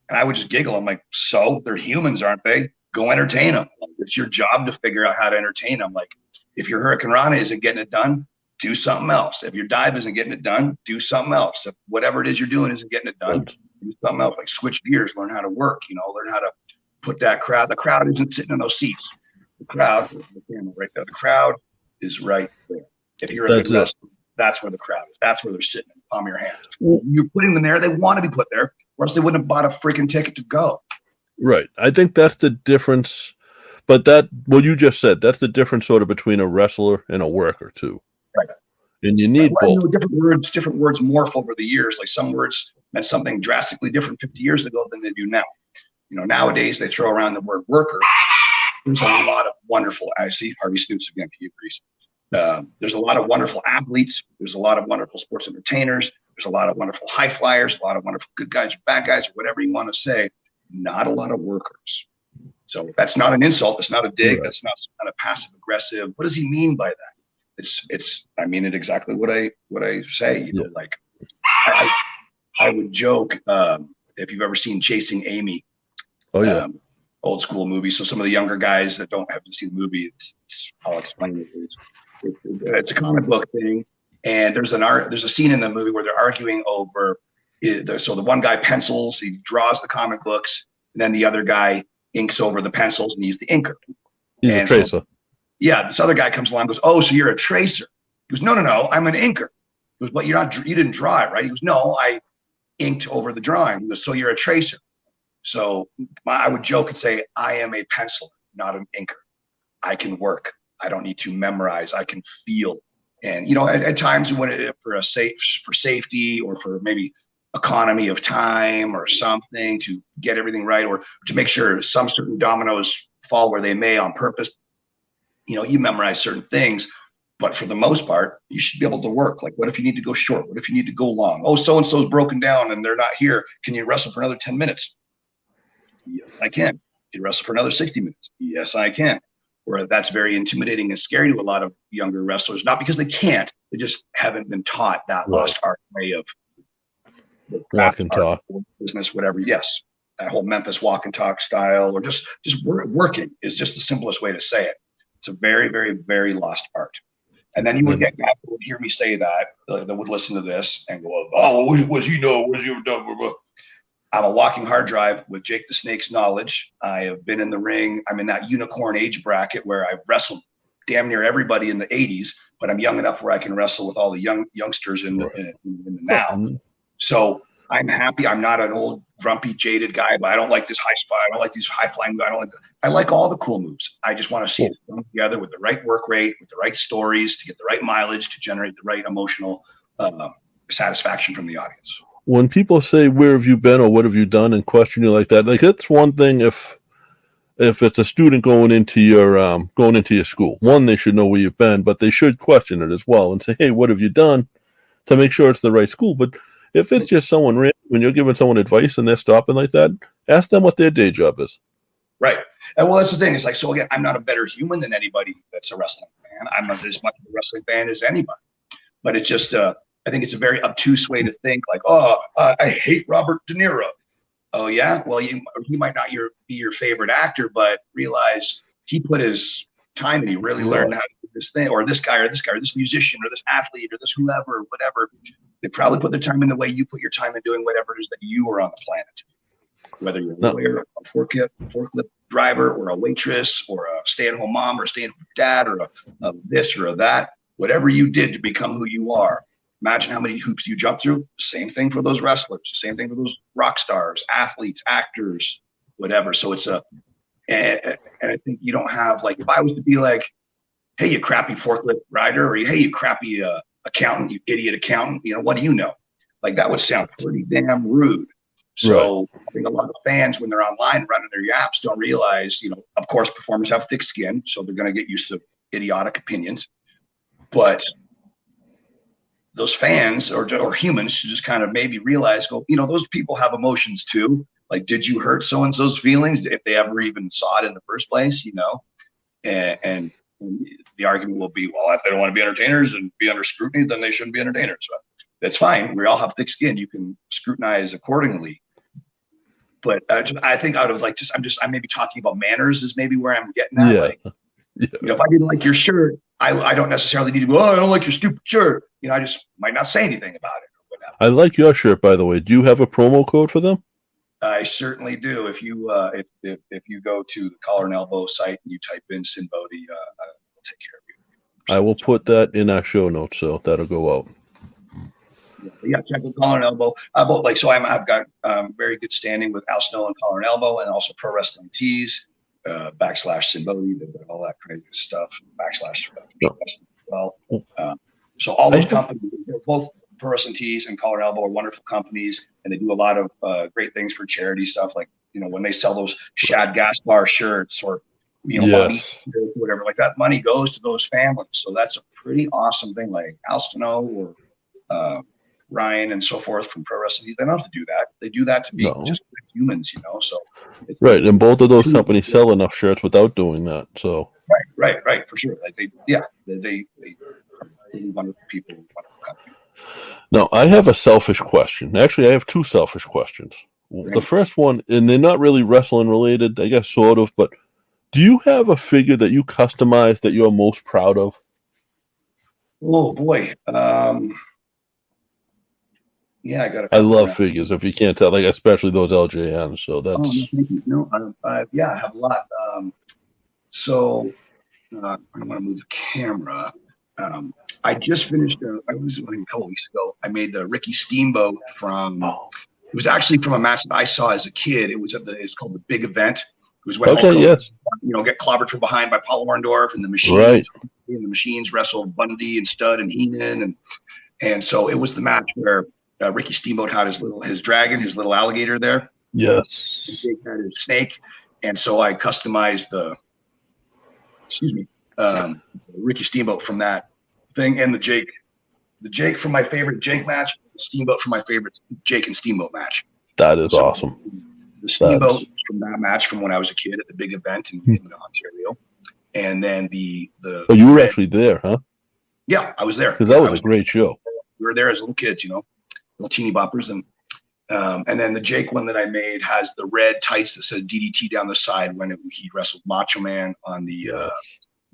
B: And I would just giggle. I'm like, so they're humans, aren't they? Go entertain them. It's your job to figure out how to entertain them. Like, if your Hurricane Rana isn't getting it done, do something else. If your dive isn't getting it done, do something else. If whatever it is you're doing isn't getting it done, do something else. Like switch gears, learn how to work. You know, learn how to put that crowd. The crowd isn't sitting in those seats. The crowd, the camera right there. The crowd is right there. If you're a good wrestler, that's where the crowd is. That's where they're sitting in the palm of your hand. You're putting them there. They want to be put there, or else they wouldn't have bought a freaking ticket to go.
A: Right. I think that's the difference. But what you just said, that's the difference sort of between a wrestler and a worker too.
B: Right.
A: And you need both.
B: You know, different words morph over the years. Like some words meant something drastically different 50 years ago than they do now. You know, nowadays they throw around the word worker. There's a lot of wonderful, I see Harvey Snoots again, he agrees. There's a lot of wonderful athletes. There's a lot of wonderful sports entertainers. There's a lot of wonderful high flyers, a lot of wonderful good guys or bad guys, or whatever you want to say. Not a lot of workers. So that's not an insult. That's not a dig. Right. That's not some kind of passive aggressive. What does he mean by that? It's. I mean it exactly what I say. You know, like I would joke if you've ever seen Chasing Amy.
A: Oh yeah.
B: Old school movie. So some of the younger guys that don't have to see the movie, I'll explain it. It's a comic book thing, and there's a scene in the movie where they're arguing over. So the one guy pencils, he draws the comic books, and then the other guy inks over the pencils, and he's the inker.
A: He's a tracer.
B: So, yeah, this other guy comes along and goes, "Oh, so you're a tracer?" He goes, "No, I'm an inker." He goes, "But you didn't draw it, right?" He goes, "No, I inked over the drawing." He goes, "So you're a tracer?" So I would joke and say, "I am a penciler, not an inker. I can work. I don't need to memorize. I can feel." And you know, at times when for safety or for maybe economy of time or something to get everything right, or to make sure some certain dominoes fall where they may on purpose, you know, you memorize certain things. But for the most part, you should be able to work. Like, what if you need to go short? What if you need to go long? Oh, so and so's broken down and they're not here. Can you wrestle for another 10 minutes? Yes, I can. Can you wrestle for another 60 minutes? Yes, I can. Where that's very intimidating and scary to a lot of younger wrestlers, not because they can't, they just haven't been taught that lost art way of
A: walk and talk
B: business, whatever. Yes, that whole Memphis walk and talk style, or just working is just the simplest way to say it. It's a very, very, very lost art. And then you would get guys who would hear me say that would listen to this and go, oh, what does he know? What has he ever done? I'm a walking hard drive with Jake the Snake's knowledge. I have been in the ring. I'm in that unicorn age bracket where I've wrestled damn near everybody in the 80s, but I'm young enough where I can wrestle with all the youngsters in the now. So I'm happy. I'm not an old, grumpy, jaded guy, but I don't like this high spot. I don't like these high flying. I like all the cool moves. I just want to see it come together with the right work rate, with the right stories to get the right mileage to generate the right emotional satisfaction from the audience.
A: When people say, where have you been or what have you done, and question you like that, like that's one thing. If it's a student going into your school, one, they should know where you've been, but they should question it as well and say, hey, what have you done, to make sure it's the right school. But if it's just someone random, when you're giving someone advice and they're stopping like that, ask them what their day job is. Right.
B: And well, that's the thing. It's like, so again, I'm not a better human than anybody that's a wrestling fan. I'm not as much of a wrestling fan as anybody. But it's just, I think it's a very obtuse way to think, like, I hate Robert De Niro. Oh, yeah? Well, he might not be your favorite actor, but realize he put his time and he really learned how to do this thing, or this guy, or this musician, or this athlete, or this whoever, or whatever. They probably put their time in the way you put your time in doing whatever it is that you are on the planet. Whether you're a lawyer, a forklift driver, or a waitress, or a stay-at-home mom, or a stay-at-home dad, or a this or a that, whatever you did to become who you are. Imagine how many hoops you jump through. Same thing for those wrestlers. Same thing for those rock stars, athletes, actors, whatever. So it's and I think you don't have, like, if I was to be like, hey, you crappy forklift rider, or hey, you crappy accountant, you idiot accountant, what do you know? Like, that would sound pretty damn rude. So I think a lot of fans, when they're online running their yaps, don't realize, of course, performers have thick skin, so they're going to get used to idiotic opinions. But those fans or humans should just kind of maybe realize, those people have emotions too. Like, did you hurt so-and-so's feelings if they ever even saw it in the first place, And the argument will be, well, if they don't want to be entertainers and be under scrutiny, then they shouldn't be entertainers. So that's fine. We all have thick skin. You can scrutinize accordingly. But I think out of I may be talking about manners is maybe where I'm getting at.
A: Yeah.
B: If I didn't like your shirt, I don't necessarily need to go, I don't like your stupid shirt. I just might not say anything about it or whatever.
A: I like your shirt, by the way. Do you have a promo code for them?
B: I certainly do. If you if you go to the Collar and Elbow site and you type in Sinn Bodhi, we'll take care of you.
A: I will put that in our show notes, so that'll go out.
B: Yeah, check with Collar and Elbow. I've got very good standing with Al Snow and Collar and Elbow, and also Pro Wrestling Tees, / Sinn Bodhi, all that crazy stuff. Well, so all those companies, both Pro Wrestling Tees and Collar and Elbow, are wonderful companies, and they do a lot of great things for charity stuff. Like, when they sell those Shad Gaspar shirts or money, whatever, like that money goes to those families. So that's a pretty awesome thing. Like Al Snow or Ryan and so forth from Pro Wrestling, they don't have to do that. They do that to be just humans, So
A: right, and both of those companies sell enough shirts without doing that. So
B: right, for sure. Like they are really wonderful people, wonderful companies.
A: Now, I have a selfish question. Actually, I have two selfish questions. Right. The first one, and they're not really wrestling related, I guess, sort of, but do you have a figure that you customize that you're most proud of?
B: Oh boy. Yeah, I
A: love figures. If you can't tell, like especially those LJNs. So that's.
B: I have a lot. So I'm going to move the camera. I just finished. I was a couple weeks ago. I made the Ricky Steamboat from. It was actually from a match that I saw as a kid. It was it's called the Big Event. It was when Hulk Hogan, get clobbered from behind by Paul Orndorff, and the Machines.
A: Right.
B: And the Machines wrestled Bundy and Stud and Heenan, and so it was the match where. Ricky Steamboat had his dragon, his little alligator there.
A: Yes.
B: And Jake had his snake, and so I customized the Ricky Steamboat from that thing, and the Jake from my favorite Jake match, the Steamboat from my favorite Jake and Steamboat match.
A: That is awesome.
B: The Steamboat from that match from when I was a kid at the Big Event in Ontario, and then the.
A: Oh, you were actually there, huh?
B: Yeah, I was there
A: because that was a great show.
B: We were there as little kids, little teeny boppers, and And then the Jake one that I made has the red tights that says DDT down the side when he wrestled Macho Man on the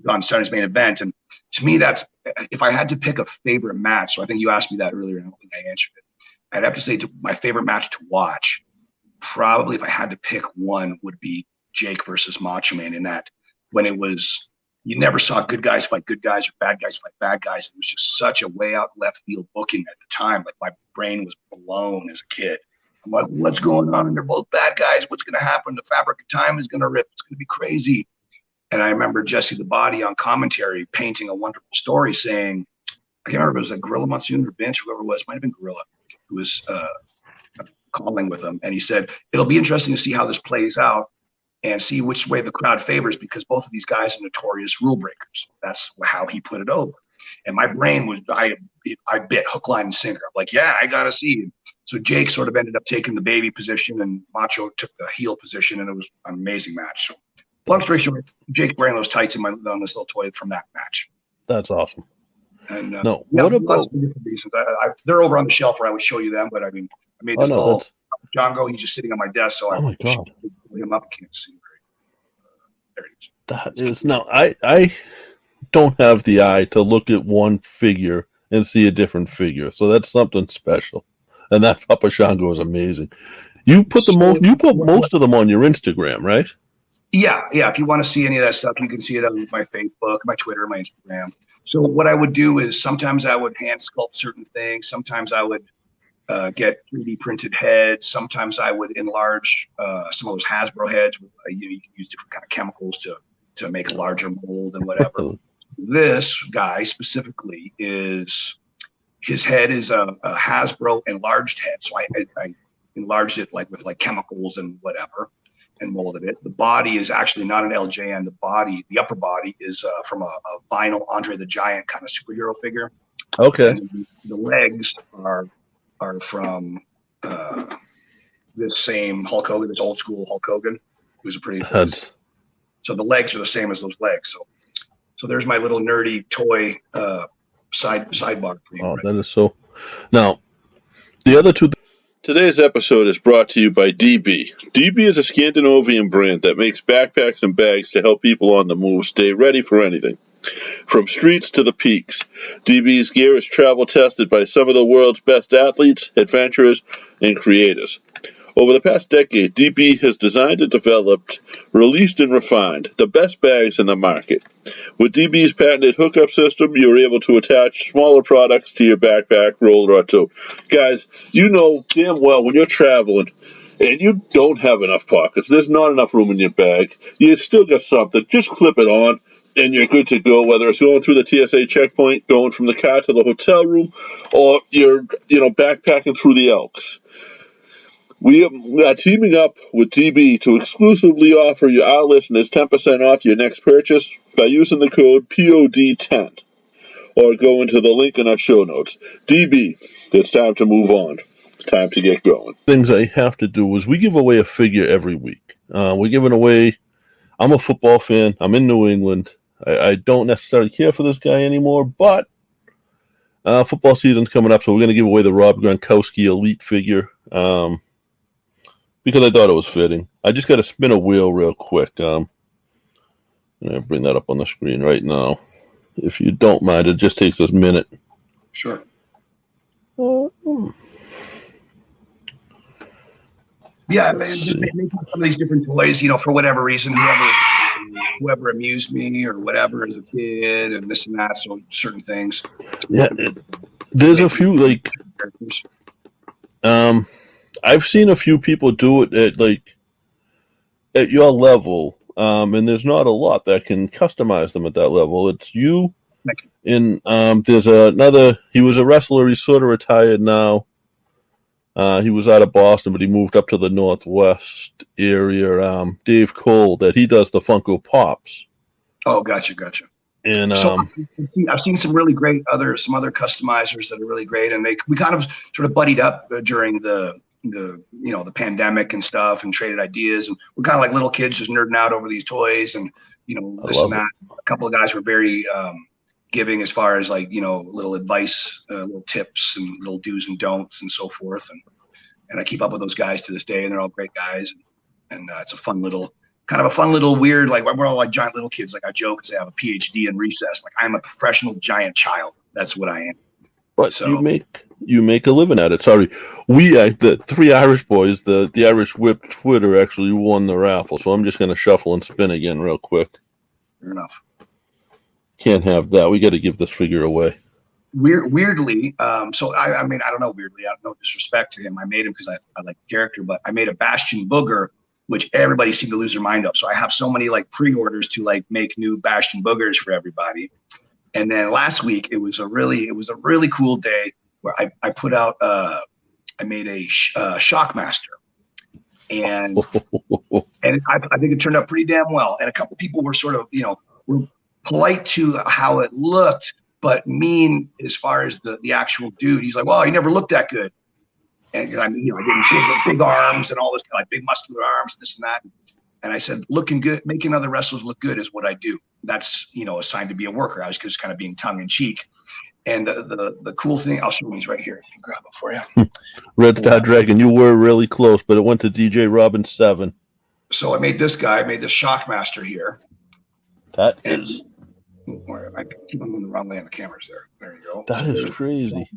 B: on Saturday's main event. And to me, that's, if I had to pick a favorite match, so I think you asked me that earlier, and I don't think I answered it. I'd have to say my favorite match to watch, probably if I had to pick one, would be Jake versus Macho Man, in that when it was, you never saw good guys fight good guys or bad guys fight bad guys. It was just such a way out left field booking at the time. Like, my brain was blown as a kid. I'm like, what's going on? And they're both bad guys. What's going to happen? The fabric of time is going to rip. It's going to be crazy. And I remember Jesse the Body on commentary painting a wonderful story saying, I can't remember if it was like Gorilla Monsoon or Vince, whoever it was, might have been Gorilla, who was calling with him. And he said, it'll be interesting to see how this plays out and see which way the crowd favors, because both of these guys are notorious rule breakers. That's how he put it over. And my brain was, I bit hook, line, and sinker. I'm like, yeah, I got to see. So Jake sort of ended up taking the baby position and Macho took the heel position, and it was an amazing match. So long story short, Jake wearing those tights on this little toy from that match.
A: That's awesome.
B: And
A: no, what about
B: different reasons? They're over on the shelf where I would show you them, but I mean, I made this little Django. He's just sitting on my desk, so
A: my God,
B: pull him up. I can't see. There it is.
A: That is, no, I don't have the eye to look at one figure and see a different figure, so that's something special. And that Papa Shango is amazing. You put most of them on your Instagram, right?
B: Yeah. If you want to see any of that stuff, you can see it on my Facebook, my Twitter, my Instagram. So what I would do is sometimes I would hand sculpt certain things. Sometimes I would get 3D printed heads. Sometimes I would enlarge some of those Hasbro heads. You can use different kind of chemicals to make a larger mold and whatever. This guy specifically his head is a Hasbro enlarged head. So I enlarged it with chemicals and whatever, and molded it. The body is actually not an LJN. The upper body is from a vinyl Andre the Giant kind of superhero figure.
A: Okay.
B: And the legs are from this same Hulk Hogan, this old school Hulk Hogan, who's a pretty. So the legs are the same as those legs. So there's my little nerdy toy sidebar for you.
A: Oh, right? That is so. Now, the other two. Today's episode is brought to you by DB. DB is a Scandinavian brand that makes backpacks and bags to help people on the move stay ready for anything. From streets to the peaks, DB's gear is travel tested by some of the world's best athletes, adventurers, and creators. Over the past decade, DB has designed and developed, released and refined the best bags in the market. With DB's patented hookup system, you're able to attach smaller products to your backpack, roller, or tote. Guys, you know damn well when you're traveling and you don't have enough pockets, there's not enough room in your bag, you still got something, just clip it on and you're good to go, whether it's going through the TSA checkpoint, going from the car to the hotel room, or you're backpacking through the Elks. We are teaming up with DB to exclusively offer our listeners 10% off your next purchase by using the code POD10 or go into the link in our show notes. DB, it's time to move on. It's time to get going. Things I have to do is we give away a figure every week. We're giving away, I'm a football fan. I'm in New England. I don't necessarily care for this guy anymore, but football season's coming up, so we're going to give away the Rob Gronkowski Elite figure. Because I thought it was fitting. I just got to spin a wheel real quick. I'm going to bring that up on the screen right now. If you don't mind, it just takes us a minute.
B: Sure. Yeah, just making some of these different toys, for whatever reason, whoever amused me or whatever as a kid and this and that, so certain things.
A: Yeah, there's a few, I've seen a few people do it at your level, and there's not a lot that can customize them at that level. It's you, and there's another. He was a wrestler. He's sort of retired now. He was out of Boston, but he moved up to the Northwest area. Dave Cole, that he does the Funko Pops.
B: Oh, gotcha.
A: And
B: so I've seen some really great other customizers that are really great, and we kind of sort of buddied up during the pandemic and stuff, and traded ideas, and we're kind of like little kids just nerding out over these toys, and this and that. A couple of guys were very giving as far as little advice, little tips, and little do's and don'ts and so forth. And and I keep up with those guys to this day, and they're all great guys. And it's a fun little weird, like we're all like giant little kids. Like I joke and say I have a PhD in recess. Like I'm a professional giant child. That's what I am.
A: But so, you make a living at it. Sorry, the three Irish boys, the Irish Whip Twitter actually won the raffle. So I'm just going to shuffle and spin again real quick.
B: Fair enough.
A: Can't have that. We got to give this figure away.
B: Weirdly, so I mean, I don't know. Weirdly, I have no disrespect to him. I made him because I like the character, but I made a Bastion Booger, which everybody seemed to lose their mind of. So I have so many like pre-orders to like make new Bastion Boogers for everybody. And then last week it was a really cool day where I put out I made a Shockmaster, and I think it turned out pretty damn well. And a couple people were sort of were polite to how it looked, but mean as far as the actual dude. He's like, well, he never looked that good. And I mean, I did big arms and all this, like big muscular arms, this and that. And I said, looking good, making other wrestlers look good is what I do. That's, a sign to be a worker. I was just kind of being tongue in cheek. And the cool thing, I'll show you, he's right here. I can grab it for you.
A: Red Star Dragon, you were really close, but it went to DJ Robbins 7.
B: So I made this guy, I made this Shockmaster here.
A: That is.
B: I keep on going the wrong way on the cameras there. There you go.
A: That is crazy.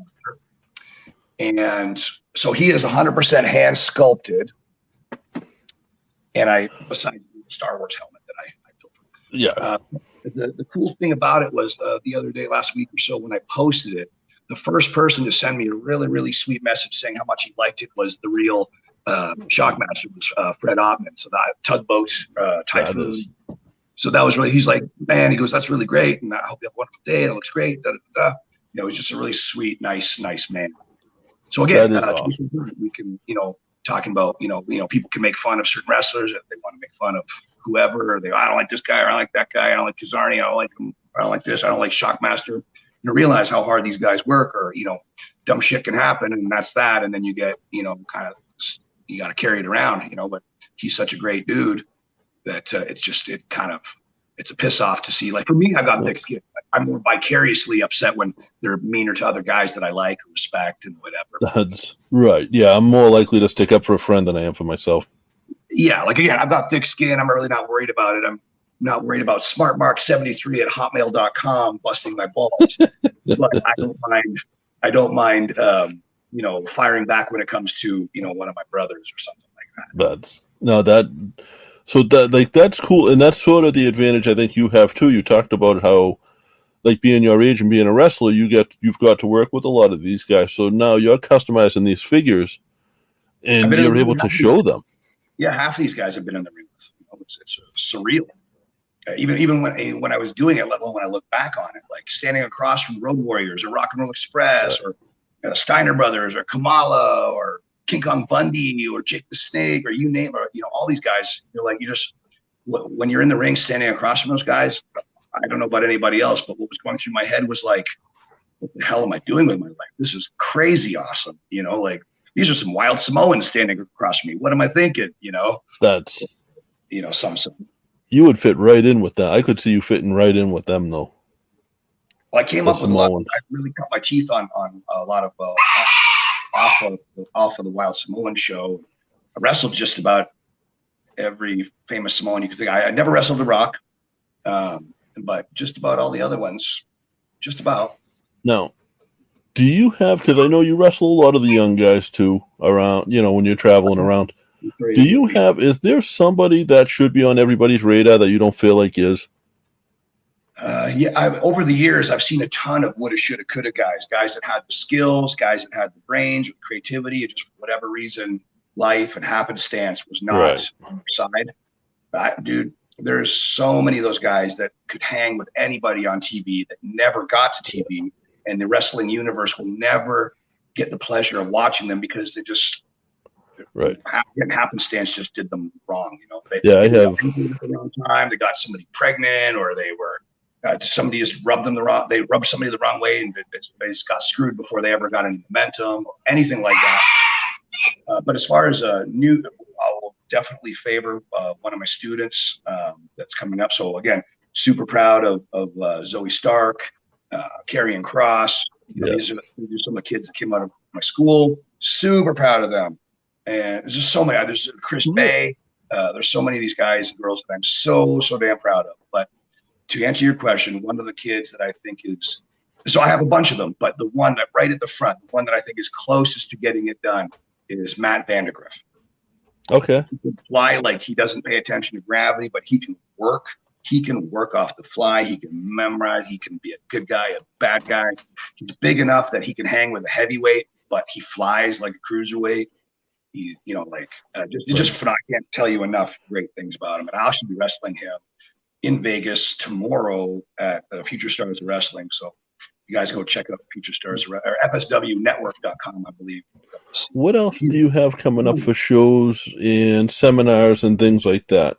B: And so he is 100% hand sculpted. And besides the Star Wars helmet that I built.
A: Yeah.
B: The cool thing about it was the other day, last week or so, when I posted it, the first person to send me a really, really sweet message saying how much he liked it was the real Shockmaster, was Fred Ottman. So that Tugboat, Typhoon. So that was really, he's like, man, he goes, that's really great. And I hope you have a wonderful day. It looks great. He's just a really sweet, nice man. So again, awesome. We can, talking about, people can make fun of certain wrestlers if they want to make fun of whoever, or I don't like this guy, or I don't like that guy, I don't like Kizarney, I don't like him, I don't like this, I don't like Shockmaster. You realize how hard these guys work, or, dumb shit can happen, and that's that. And then you get, kind of, you got to carry it around, but he's such a great dude that it's a piss off to see. Like for me, I've got thick skin. I'm more vicariously upset when they're meaner to other guys that I like or respect and whatever. That's
A: right. Yeah, I'm more likely to stick up for a friend than I am for myself.
B: Yeah, like again, I've got thick skin. I'm really not worried about it. I'm not worried about smartmark73 at hotmail.com busting my balls. But I don't mind firing back when it comes to one of my brothers or something like that. That's cool, and that's sort of the advantage I think you have too. You talked about how, like, being your age and being a wrestler, you've got to work with a lot of these guys. So now you're customizing these figures, and you're able to show them. Yeah, half these guys have been in the ring with. It's surreal. Even when I was doing it, let alone when I look back on it, like standing across from Road Warriors or Rock and Roll Express or Steiner Brothers or Kamala or King Kong Bundy or Jake the Snake, or you name it, all these guys, when you're in the ring standing across from those guys, I don't know about anybody else, but what was going through my head was like, what the hell am I doing with my life? This is crazy awesome. Like these are some wild Samoans standing across from me. What am I thinking?
A: That's,
B: some.
A: You would fit right in with that. I could see you fitting right in with them though.
B: Well, I came up with a lot. I really cut my teeth on a lot of, off of the Wild Samoan show. I wrestled just about every famous Samoan you could think. I never wrestled The Rock, but just about all the other ones, just about.
A: Now, do you have, because I know you wrestle a lot of the young guys too around, when you're traveling around. Do you have, is there somebody that should be on everybody's radar that you don't feel like is?
B: Over the years, I've seen a ton of woulda, shoulda, coulda guys that had the skills, guys that had the range, creativity, and just for whatever reason, life and happenstance was not on their side. Dude, there's so many of those guys that could hang with anybody on TV that never got to TV, and the wrestling universe will never get the pleasure of watching them because they just happenstance just did them wrong.
A: I have.
B: At the wrong time, they got somebody pregnant, or they were. Somebody just rubbed they rubbed somebody the wrong way, and they just got screwed before they ever got any momentum or anything like that. But as far as new, I will definitely favor one of my students that's coming up. So again, super proud of Zoe Stark, Karrion Kross. These are some of the kids that came out of my school. Super proud of them. And there's just so many. There's Chris Bay. There's so many of these guys and girls that I'm so damn proud of. But to answer your question, one of the kids that I think is, so I have a bunch of them, but the one that right at the front, the one that I think is closest to getting it done is Matt Vandergriff.
A: Okay.
B: He can fly like he doesn't pay attention to gravity, but he can work. He can work off the fly. He can memorize. He can be a good guy, a bad guy. He's big enough that he can hang with a heavyweight, but he flies like a cruiserweight. He's, just I can't tell you enough great things about him. And I'll actually be wrestling him in Vegas tomorrow at Future Stars of Wrestling. So you guys go check out Future Stars or FSWnetwork.com, I believe.
A: What else do you have coming up for shows and seminars and things like that?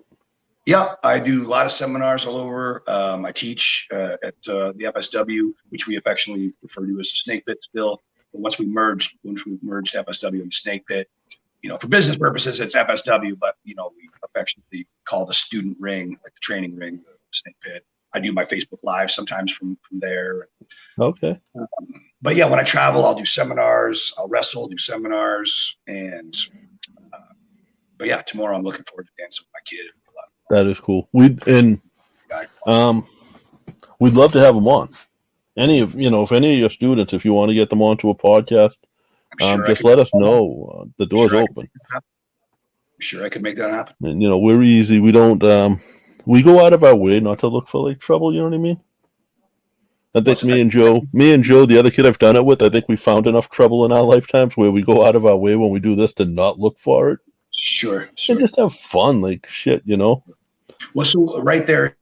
B: Yeah, I do a lot of seminars all over. I teach at the FSW, which we affectionately refer to as the Snake Pit still. But once we merged FSW and Snake Pit, for business purposes, it's FSW, but, we affectionately call the student ring, like the training ring, the Snake Pit. I do my Facebook Live sometimes from there.
A: Okay.
B: But yeah, when I travel, I'll do seminars, I'll wrestle, do seminars. And, but yeah, tomorrow I'm looking forward to dancing with my kid.
A: That is cool. We'd love to have them on. If any of your students, if you want to get them onto a podcast, just let us know. The door's open.
B: I'm sure I could make that happen.
A: And, we're easy. We don't. We go out of our way not to look for like trouble. You know what I mean? I think me and Joe, the other kid I've done it with, I think we found enough trouble in our lifetimes where we go out of our way when we do this to not look for it.
B: Sure.
A: And just have fun, like shit,
B: Well, so right there.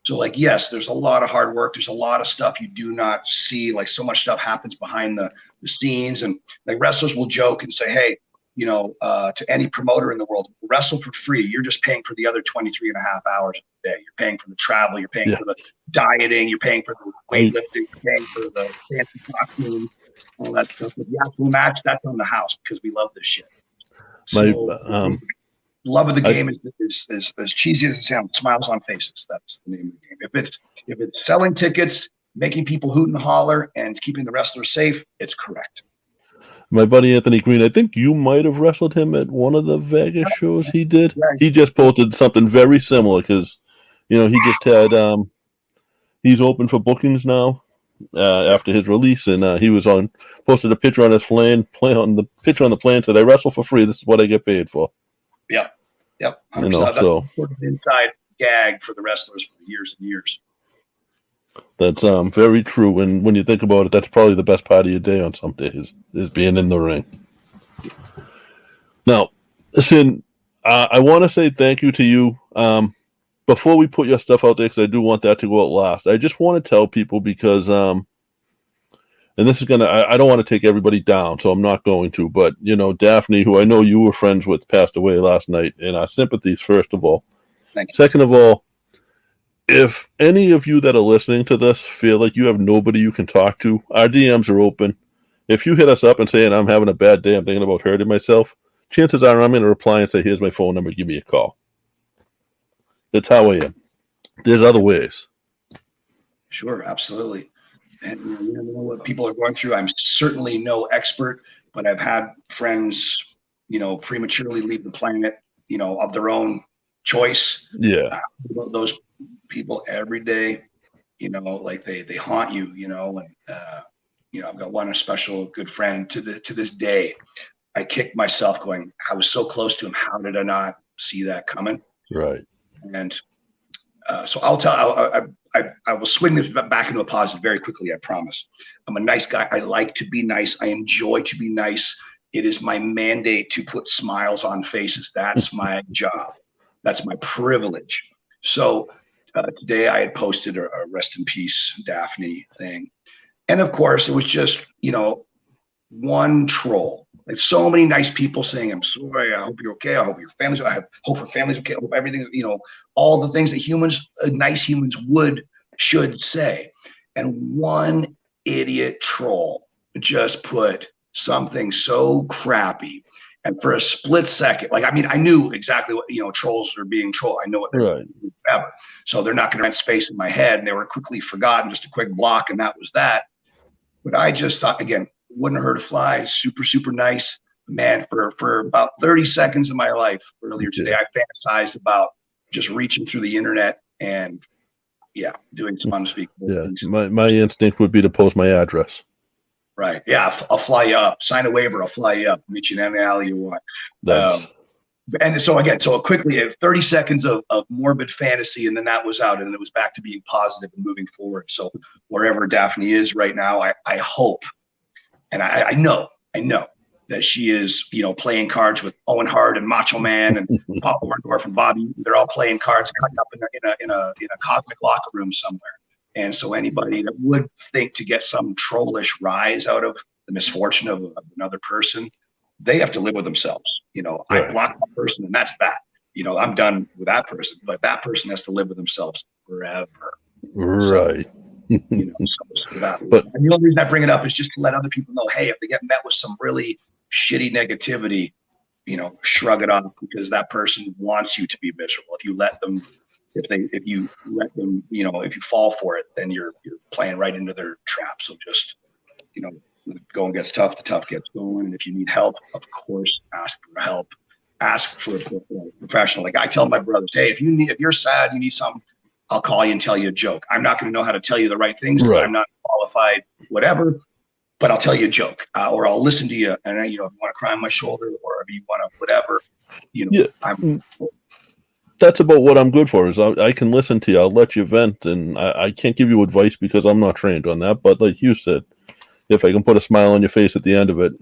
B: So like, yes, there's a lot of hard work. There's a lot of stuff you do not see. Like so much stuff happens behind the scenes, and like wrestlers will joke and say, hey, to any promoter in the world, wrestle for free. You're just paying for the other 23 and a half hours a day. You're paying for the travel. You're paying for the dieting. You're paying for the weightlifting. You're paying for the fancy costumes, all that stuff. But the actual match, that's on the house because we love this shit. So, love of the game is as cheesy as it sounds. Smiles on faces. That's the name of the game. If it's selling tickets, making people hoot and holler, and keeping the wrestler safe, it's correct.
A: My buddy Anthony Green, I think you might have wrestled him at one of the Vegas shows he did. He just posted something very similar because, he just had he's open for bookings now after his release, and he was posted a picture on his plan on the picture on the plan said, "I wrestle for free. This is what I get paid for."
B: Yep.
A: That's
B: sort of an inside gag for the wrestlers for years and years.
A: That's very true. And when you think about it, that's probably the best part of your day on some days is being in the ring. Now, listen, I want to say thank you to you. Before we put your stuff out there, because I do want that to go out last, I just want to tell people because, and this is I don't want to take everybody down, so I'm not going to, but, Daphne, who I know you were friends with, passed away last night, and our sympathies, first of all.
B: Thank you.
A: Second of all, if any of you that are listening to this feel like you have nobody you can talk to, our DMs are open. If you hit us up and saying, I'm having a bad day, I'm thinking about hurting myself, chances are I'm going to reply and say, here's my phone number, give me a call. That's how I am. There's other ways.
B: Sure, absolutely. And you never know what people are going through. I'm certainly no expert, but I've had friends, prematurely leave the planet, of their own choice.
A: Yeah.
B: Those people every day, like they haunt you, and I've got one special good friend to this day. I kicked myself going, I was so close to him. How did I not see that coming?
A: Right.
B: And so I will swing this back into a positive very quickly. I promise. I'm a nice guy. I like to be nice. I enjoy to be nice. It is my mandate to put smiles on faces. That's my job. That's my privilege. So today I had posted a rest in peace Daphne thing. And of course it was just, one troll. Like so many nice people saying, I'm sorry, I hope you're okay. I hope your family's, hope her family's okay. I hope everything, all the things that nice humans should say. And one idiot troll just put something so crappy. And for a split second, I knew exactly what, trolls are being trolled. I know what they're doing forever. So they're not going to rent space in my head. And they were quickly forgotten, just a quick block. And that was that. But I just thought, again, wouldn't hurt a fly. Super, super nice. man, for about 30 seconds of my life earlier today, I fantasized about just reaching through the internet and doing some unspeakable things.
A: My instinct would be to post my address.
B: Right. Yeah, I'll fly you up. Sign a waiver. I'll fly you up. Meet you in any alley you want. And so quickly, 30 seconds of morbid fantasy, and then that was out, and it was back to being positive and moving forward. So wherever Daphne is right now, I hope, and I know that she is, playing cards with Owen Hart and Macho Man and Papa Orndorff and Bobby. They're all playing cards, cutting up in a cosmic locker room somewhere. And so anybody that would think to get some trollish rise out of the misfortune of another person, they have to live with themselves. I block that person, and that's that. I'm done with that person, but that person has to live with themselves forever.
A: Right.
B: And the only reason I bring it up is just to let other people know, hey, if they get met with some really shitty negativity, shrug it off, because that person wants you to be miserable. If you let them, if you fall for it, then you're playing right into their trap. So just, going gets tough, the tough gets going. And if you need help, of course, ask for help. Ask for a professional. Like I tell my brothers, hey, if you're sad, you need something, I'll call you and tell you a joke. I'm not going to know how to tell you the right things. Right. I'm not qualified, whatever, but I'll tell you a joke, or I'll listen to you. And if you want to cry on my shoulder, or if you want to, whatever,
A: that's about what I'm good for, is I can listen to you. I'll let you vent, and I can't give you advice because I'm not trained on that. But like you said, if I can put a smile on your face at the end of it.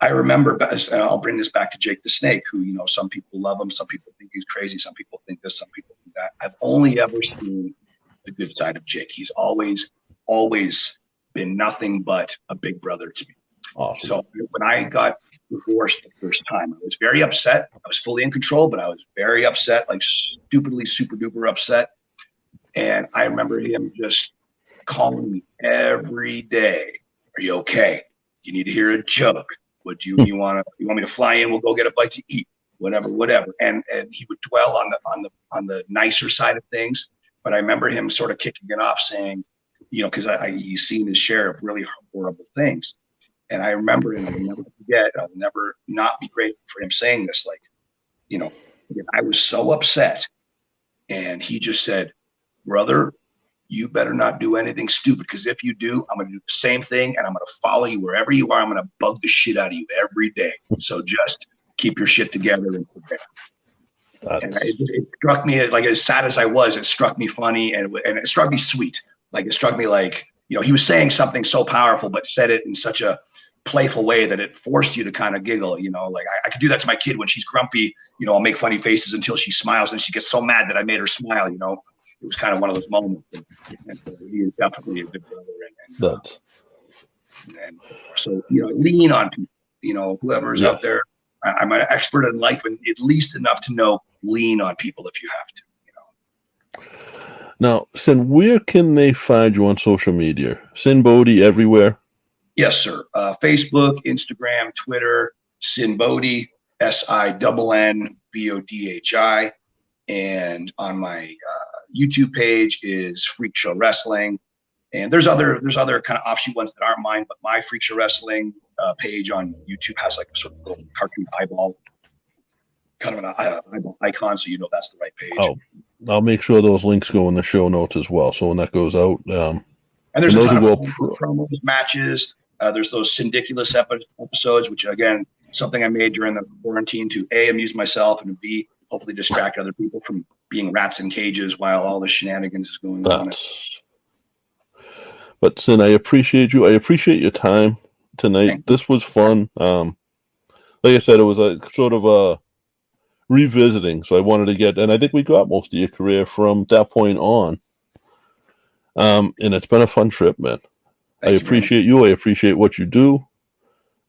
B: I remember, and I'll bring this back to Jake the Snake, who, some people love him. Some people think he's crazy. Some people think this, some people think that. I've only ever seen the good side of Jake. He's always been nothing but a big brother to me.
A: Awesome.
B: So when I got divorced the first time, I was very upset. I was fully in control, but I was very upset, like stupidly, super duper upset. And I remember him just calling me every day. Are you okay? You need to hear a joke. Would you want me to fly in? We'll go get a bite to eat. Whatever. And he would dwell on the nicer side of things. But I remember him sort of kicking it off, saying, because he's seen his share of really horrible things. And I remember, and I will never forget, I will never not be grateful for him saying this. Like, I was so upset, and he just said, brother, you better not do anything stupid, because if you do, I'm going to do the same thing, and I'm going to follow you wherever you are. I'm going to bug the shit out of you every day. So just keep your shit together and prepare. And it struck me, like, as sad as I was, it struck me funny, and it struck me sweet. Like, it struck me like, he was saying something so powerful, but said it in such a playful way that it forced you to kind of giggle. Like I could do that to my kid when she's grumpy. I'll make funny faces until she smiles, and she gets so mad that I made her smile. It was kind of one of those moments, and he is definitely a good brother. And so, lean on people, whoever's out there. I'm an expert in life, and at least enough to know, lean on people if you have to.
A: Now, Sinn, where can they find you on social media? Sinn Bodhi everywhere?
B: Yes, sir. Facebook, Instagram, Twitter, Sinn Bodhi, SINNBODHI. And on my YouTube page is Freak Show Wrestling. And there's other kind of offshoot ones that aren't mine, but my Freak Show Wrestling page on YouTube has like a sort of little cartoon eyeball, kind of an eyeball icon, so that's the right page. Oh,
A: I'll make sure those links go in the show notes as well. So when that goes out,
B: and there's a ton of promos, matches. There's those Syndiculous episodes, which again, something I made during the quarantine to A, amuse myself, and B, hopefully distract other people from being rats in cages while all the shenanigans is going on.
A: But Sinn, I appreciate you. I appreciate your time tonight. This was fun. Like I said, it was a sort of a revisiting. So I wanted to get, and I think we got most of your career from that point on. And it's been a fun trip, man. I appreciate you. I appreciate what you do.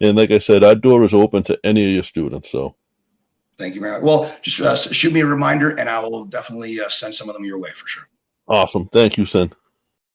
A: And like I said, our door is open to any of your students. So
B: thank you very much. Well, just shoot me a reminder, and I will definitely send some of them your way for sure.
A: Awesome. Thank you, Sinn.